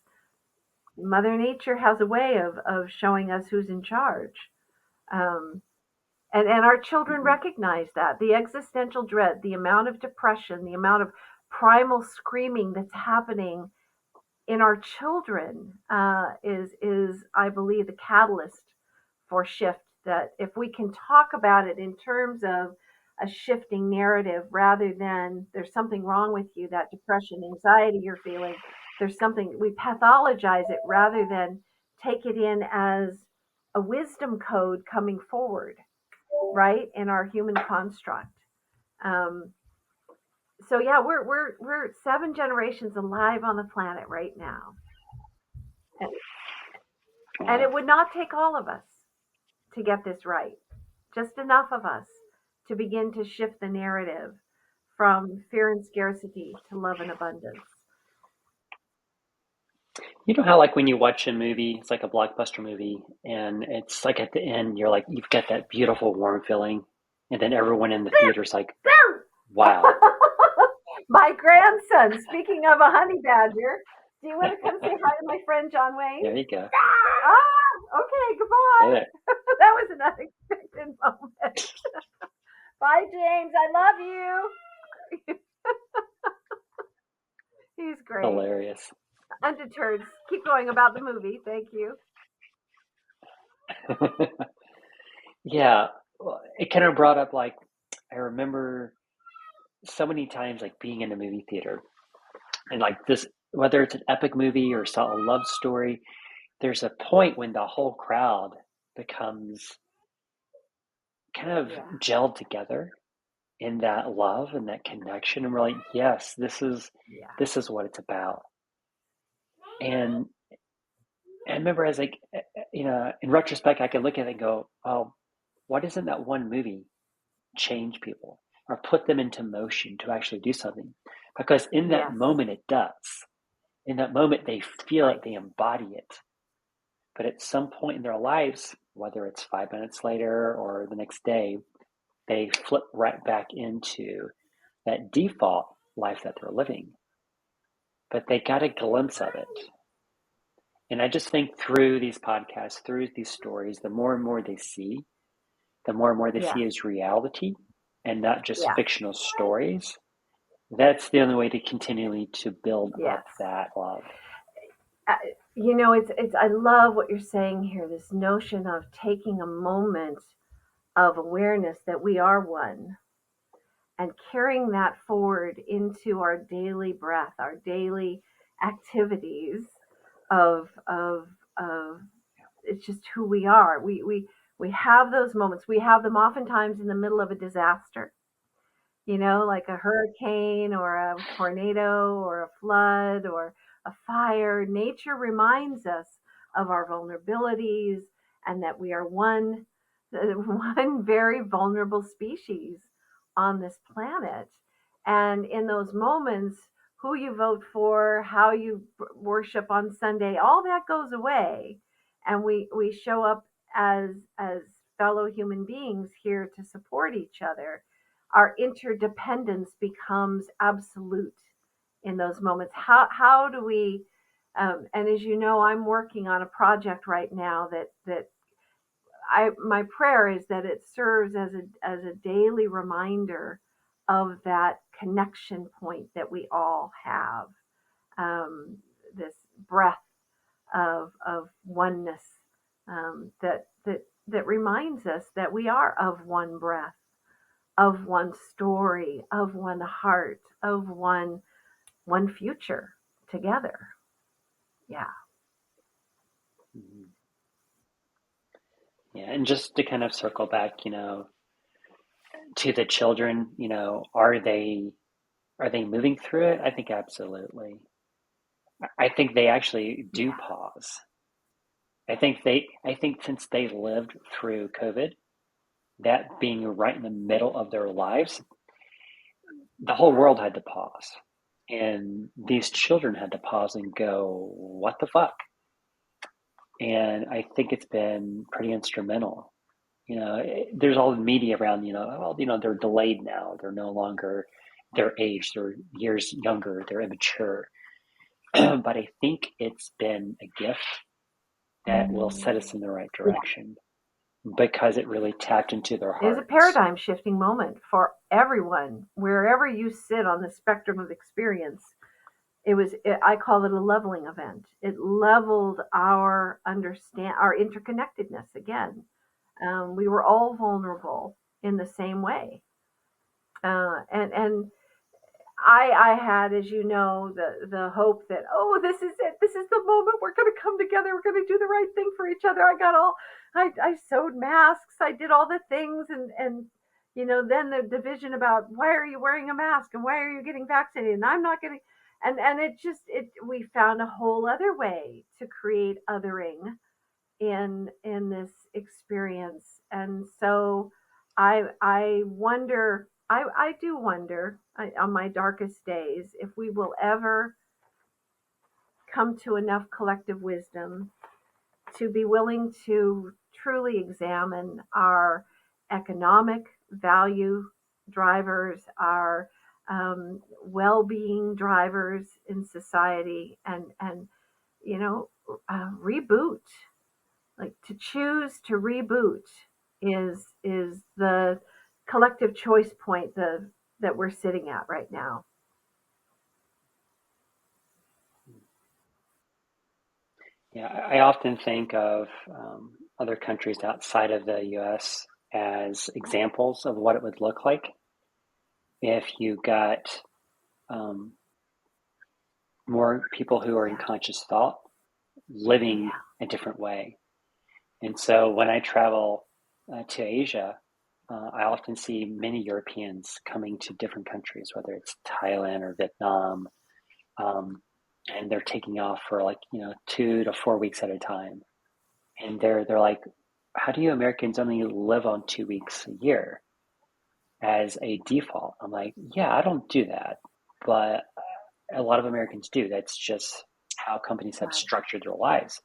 Mother Nature has a way of showing us who's in charge. Um, and our children hmm, recognize that. The existential dread, the amount of depression, the amount of primal screaming that's happening in our children is I believe the catalyst for shift. That if we can talk about it in terms of a shifting narrative rather than there's something wrong with you, that depression, anxiety you're feeling, there's something, we pathologize it rather than take it in as a wisdom code coming forward, right, in our human construct. Um, So yeah, we're 7 generations alive on the planet right now, and, and Wow. it would not take all of us to get this right. Just enough of us to begin to shift the narrative from fear and scarcity to love and abundance. You know how like when you watch a movie, it's like a blockbuster movie, and it's like at the end, you're like, you've got that beautiful warm feeling, and then everyone in the theater's like, wow. My grandson, speaking of a honey badger, do you want to come say hi to my friend John Wayne? There you go. Ah, okay, goodbye. Hey That was an unexpected moment. Bye, James. I love you. He's great. hilarious. Undeterred. Keep going about the movie. Thank you. Yeah, well, it kind of brought up like I remember so many times like being in a movie theater and like this, whether it's an epic movie or a love story, there's a point when the whole crowd becomes kind of Yeah. gelled together in that love and that connection, and we're like, yes, Yeah. this is what it's about. And I remember as like, in retrospect, I could look at it and go, oh, why doesn't that one movie change people or put them into motion to actually do something? Because in that Yes. moment, it does. In that moment, they feel Right. it, they embody it. But at some point in their lives, whether it's 5 minutes later or the next day, they flip right back into that default life that they're living. But they got a glimpse of it. And I just think through these podcasts, through these stories, the more and more they see, the more and more they Yeah. see as reality and not just Yeah. fictional stories. That's the only way to continually to build Yes. up that love. Uh, it's. I love what you're saying here. This notion of taking a moment of awareness that we are one, and carrying that forward into our daily breath, our daily activities of it's just who we are. We have those moments. We have them oftentimes in the middle of a disaster, like a hurricane or a tornado or a flood or a fire. Nature reminds us of our vulnerabilities and that we are one very vulnerable species on this planet. And in those moments, who you vote for, how you worship on Sunday, all that goes away. And we show up as fellow human beings here to support each other. Our interdependence becomes absolute in those moments. How do we? And as you know, I'm working on a project right now that my prayer is that it serves as a daily reminder of that connection point that we all have. This breath of oneness, that reminds us that we are of one breath, of one story, of one heart, of one future together. Yeah. Mm-hmm. Yeah, and just to kind of circle back, to the children, are they moving through it? I think absolutely. I think they actually do Yeah. pause. I think since they lived through COVID, that being right in the middle of their lives, the whole Yeah. world had to pause. And these children had to pause and go, what the fuck? And I think it's been pretty instrumental. There's all the media around, well, they're delayed now. They're no longer their age. They're years younger. They're immature. But I think it's been a gift that will set us in the right Yeah. direction because it really tapped into their It is a hearts. paradigm shifting moment for everyone, wherever you sit on the spectrum of experience. I call it a leveling event. It leveled our interconnectedness again. We were all vulnerable in the same way. And I had, as you know, the hope that, oh, this is it. This is the moment we're going to come together. We're going to do the right thing for each other. I sewed masks. I did all the things, and then the division about why are you wearing a mask and why are you getting vaccinated and I'm not getting, and we found a whole other way to create othering in this experience. And so I wonder, I do wonder, on my darkest days, if we will ever come to enough collective wisdom to be willing to truly examine our economic value drivers, our well-being drivers in society, and you know reboot. Like, to choose to reboot is the collective choice point that we're sitting at right now. Yeah, I often think of other countries outside of the US as examples of what it would look like if you got um, more people who are in Yeah, conscious thought living yeah, a different way. And so when I travel to Asia, I often see many Europeans coming to different countries, whether it's Thailand or Vietnam, um, and they're taking off for like 2 to 4 weeks at a time. And they're like, how do you Americans only live on 2 weeks a year as a default? I'm like, yeah, I don't do that, but a lot of Americans do. That's just how companies have right, structured their lives.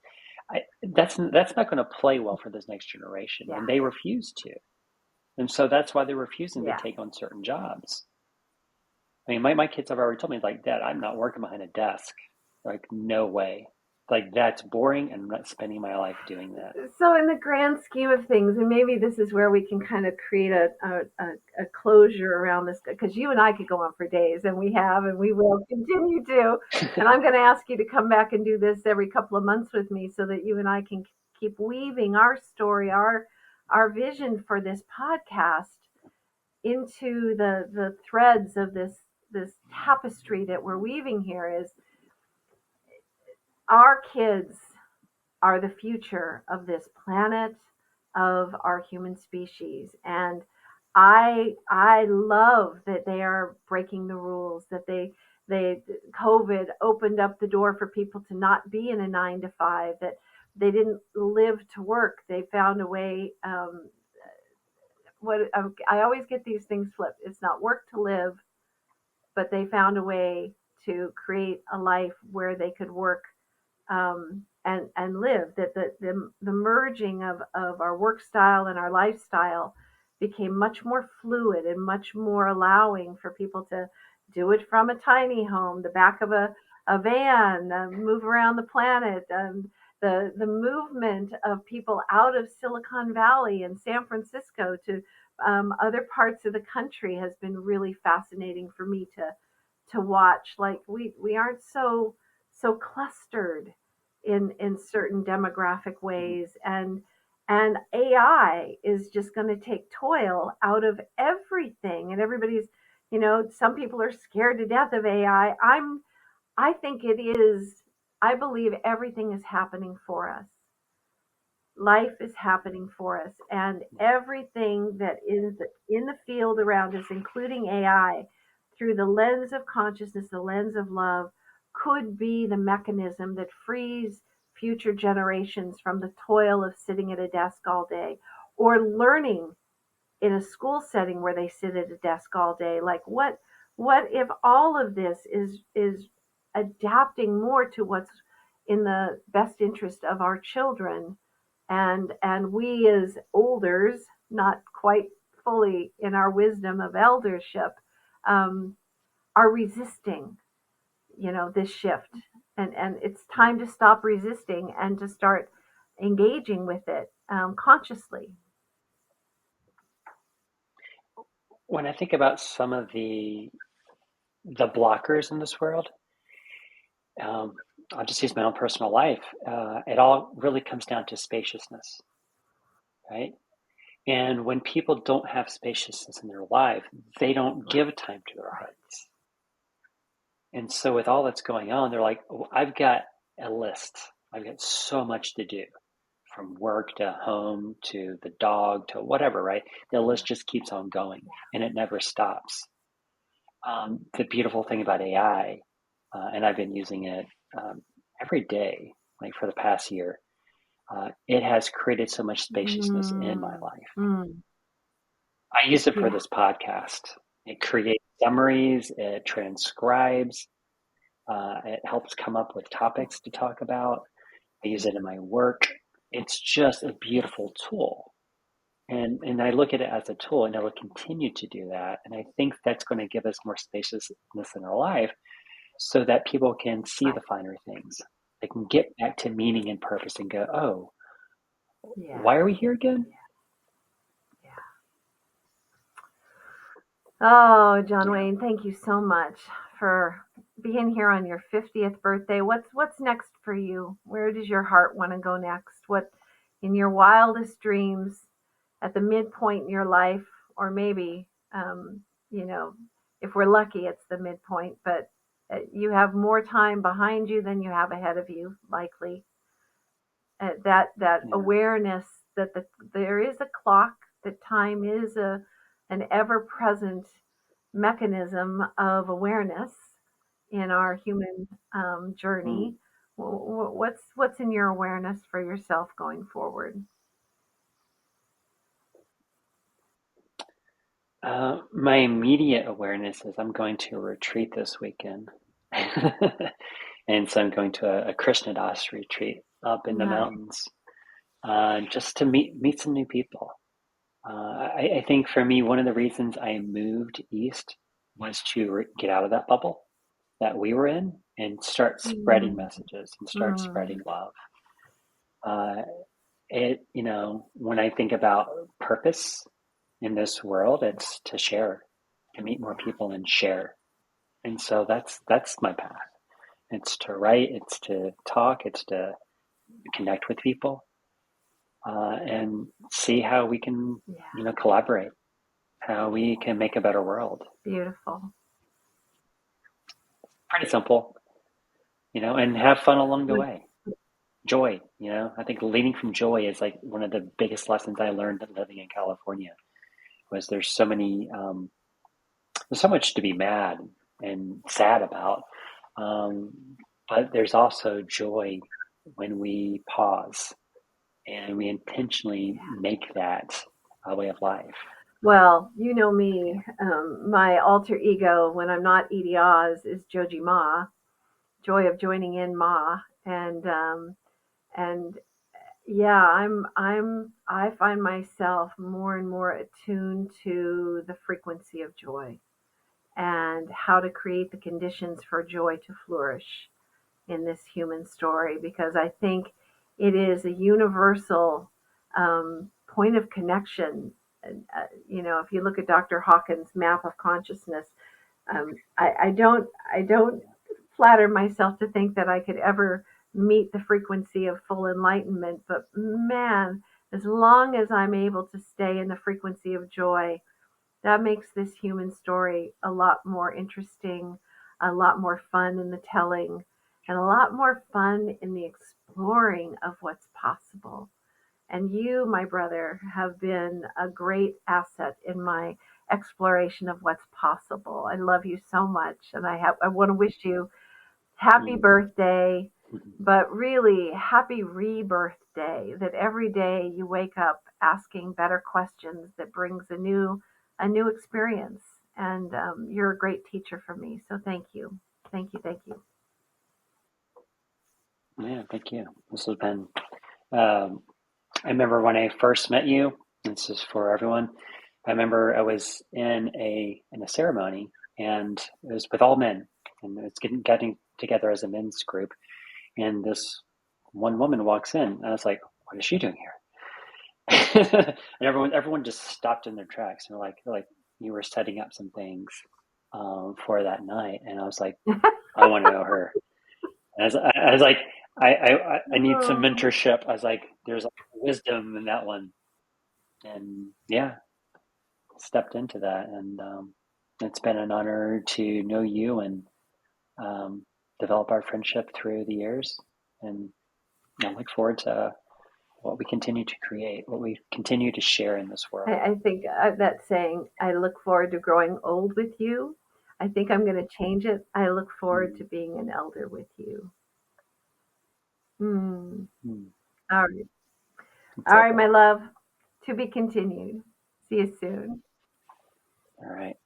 That's not going to play well for this next generation, yeah, and they refuse to. And so that's why they're refusing to yeah. take on certain jobs. I mean, my kids have already told me, like, Dad, I'm not working behind a desk. Like, no way. Like, that's boring, and I'm not spending my life doing that. So, in the grand scheme of things, and maybe this is where we can kind of create a closure around this, because you and I could go on for days, and we have, and we will continue to. And I'm going to ask you to come back and do this every couple of months with me, so that you and I can keep weaving our story, our vision for this podcast into the threads of this tapestry that we're weaving here. Is our kids are the future of this planet, of our human species. And I love that they are breaking the rules, that they COVID opened up the door for people to not be in a 9 to 5, that they didn't live to work. They found a way. What I always get these things flipped. It's not work to live, but they found a way to create a life where they could work, and live. That the merging of our work style and our lifestyle became much more fluid and much more allowing for people to do it from a tiny home, the back of a van, move around the planet. The movement of people out of Silicon Valley and San Francisco to other parts of the country has been really fascinating for me to watch. Like, we aren't so clustered in certain demographic ways, and AI is just going to take toil out of everything. And everybody's, some people are scared to death of AI. I think it is. I believe everything is happening for us. Life is happening for us, and everything that is in the field around us, including AI, through the lens of consciousness, the lens of love, could be the mechanism that frees future generations from the toil of sitting at a desk all day, or learning in a school setting where they sit at a desk all day. Like, what if all of this is adapting more to what's in the best interest of our children, and we as elders, not quite fully in our wisdom of eldership, um, are resisting, this shift. And it's time to stop resisting and to start engaging with it, consciously. When I think about some of the blockers in this world, um, I'll just use my own personal life. It all really comes down to spaciousness, right? And when people don't have spaciousness in their life, they don't give time to their Right. hearts. And so, with all that's going on, they're like, oh, I've got a list. I've got so much to do from work to home to the dog to whatever, right? The list just keeps on going and it never stops. The beautiful thing about AI, and I've been using it every day, like for the past year, it has created so much spaciousness in my Mm, life. mm, I use it for yeah. this podcast. It creates summaries, it transcribes, it helps come up with topics to talk about. I use it in my work. It's just a beautiful tool. And I look at it as a tool, and it will continue to do that. And I think that's going to give us more spaciousness in our life so that people can see Right. the finer things. They can get back to meaning and purpose and go, oh, Yeah. why are we here again? Yeah. Oh, John Yeah. Wayne, thank you so much for being here on your 50th birthday. What's next for you? Where does your heart want to go next? What in your wildest dreams at the midpoint in your life, or maybe you know, if we're lucky it's the midpoint, but you have more time behind you than you have ahead of you, likely. That Yeah. awareness that there is a clock, that time is an ever present mechanism of awareness in our human Mm. journey. What's in your awareness for yourself going forward? My immediate awareness is I'm going to a retreat this weekend. And so I'm going to a Krishna Das retreat up in the Nice. mountains, just to meet some new people. I think for me, one of the reasons I moved east was to get out of that bubble that we were in and start spreading Mm, messages and start mm, spreading love. Uh, when I think about purpose in this world, it's to share, to meet more people and share. And so that's my path. It's to write, it's to talk, it's to connect with people, and see how we can, yeah, collaborate, how we can make a better world. beautiful. Pretty simple, and have fun along the way. Joy, I think leading from joy is like one of the biggest lessons I learned living in California. Was there's so much to be mad and sad about, um, but there's also joy when we pause and we intentionally make that a way of life. Well, you know Yeah. me. My alter ego when I'm not Edie Oz is Joji Ma, joy of joining in Ma, and yeah, I find myself more and more attuned to the frequency of joy and how to create the conditions for joy to flourish in this human story, because I think it is a universal point of connection. If you look at Dr. Hawkins' map of consciousness, I don't flatter myself to think that I could ever meet the frequency of full enlightenment, but man, as long as I'm able to stay in the frequency of joy, that makes this human story a lot more interesting, a lot more fun in the telling, and a lot more fun in the exploring of what's possible. And you, my brother, have been a great asset in my exploration of what's possible. I love you so much, and I want to wish you happy Mm. birthday, but really happy rebirth day. That every day you wake up asking better questions that brings a new experience. And you're a great teacher for me. So thank you, thank you, thank you. Yeah, thank you. This has been. Um, I remember when I first met you. This is for everyone. I remember I was in a ceremony, and it was with all men, and it's getting together as a men's group. And this one woman walks in, and I was like, "What is she doing here?" And everyone just stopped in their tracks. And they're like, you were setting up some things for that night, and I was like, I want to know her. And I was like, I need some Oh, mentorship. I was like, there's wisdom in that one, and yeah, stepped into that, and it's been an honor to know you and um, develop our friendship through the years, and I look forward to what we continue to create, what we continue to share in this world. I think that saying, I look forward to growing old with you. I think I'm going to change it. I look forward to being an elder with you. Mm. Mm. All right. It's All like right, my love. To be continued. See you soon. all right.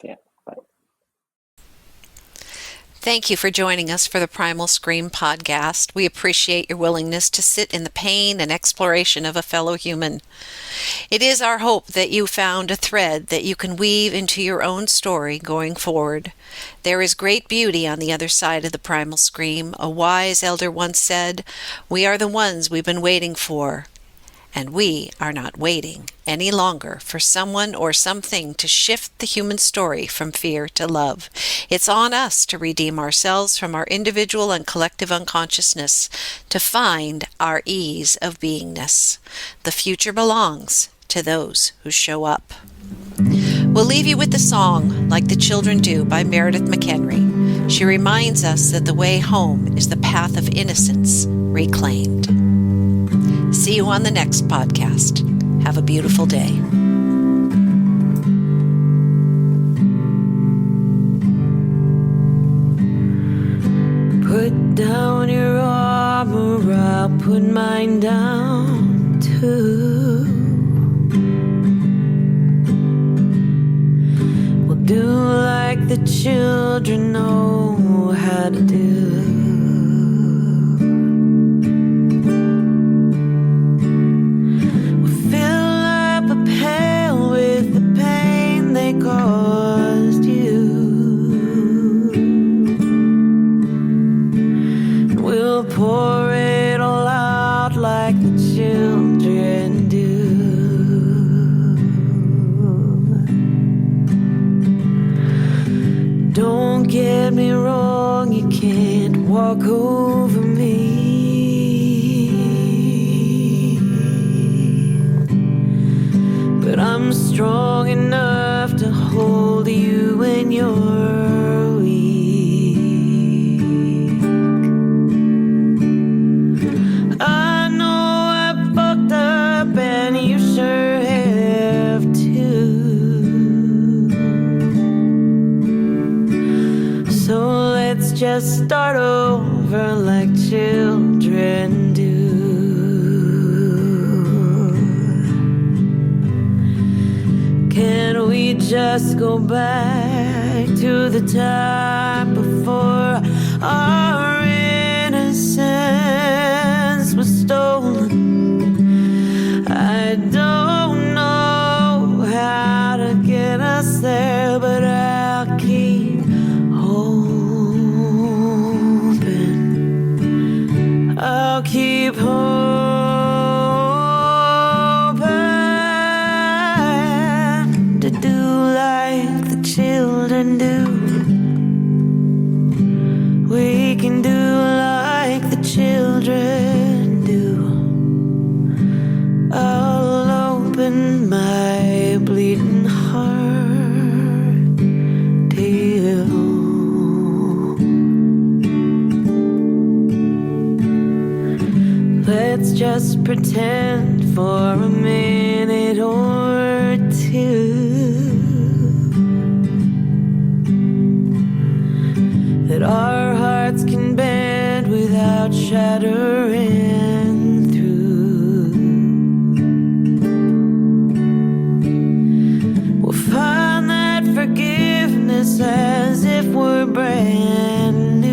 See ya. Bye. Thank you for joining us for the Primal Scream podcast. We appreciate your willingness to sit in the pain and exploration of a fellow human. It is our hope that you found a thread that you can weave into your own story going forward. There is great beauty on the other side of the primal scream. A wise elder once said, "We are the ones we've been waiting for." And we are not waiting any longer for someone or something to shift the human story from fear to love. It's on us to redeem ourselves from our individual and collective unconsciousness, to find our ease of beingness. The future belongs to those who show up. We'll leave you with the song Like the Children Do by Meredith McHenry. She reminds us that the way home is the path of innocence reclaimed. See you on the next podcast. Have a beautiful day. Put down your armor, I'll put mine down too. We'll do like the children know how to do. Caused you. We'll pour it all out like the children do. Don't get me wrong, you can't walk over me. But I'm strong enough to hold you when you're weak. I know I fucked up and you sure have too. So let's just start over like children do. Can we just go back to the time before our innocence was stolen? I don't know how to get us there, but I'll keep hoping. I'll keep hoping. Children do. We can do like the children do. I'll open my bleeding heart to you. Let's just pretend for a minute or two that our hearts can bend without shattering through. We'll find that forgiveness as if we're brand new.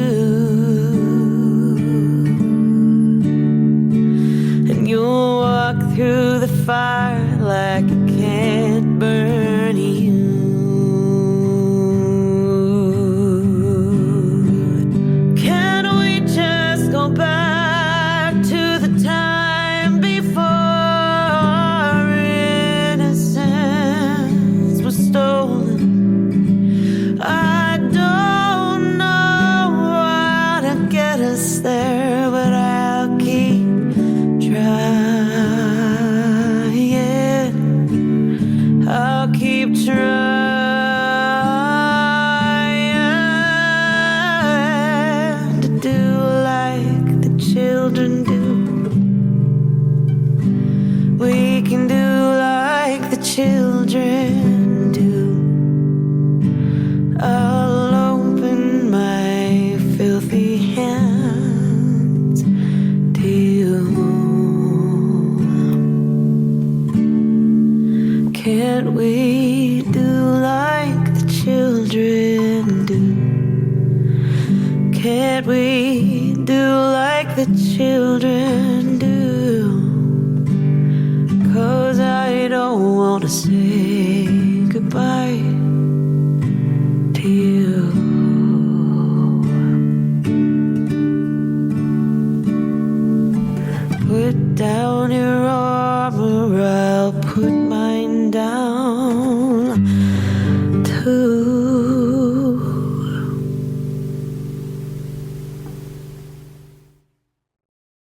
And you'll walk through the fire like it can't burn you. There, but I'll keep trying. I'll keep trying to do like the children do. Can't we do like the children do? Can't we do like the children do?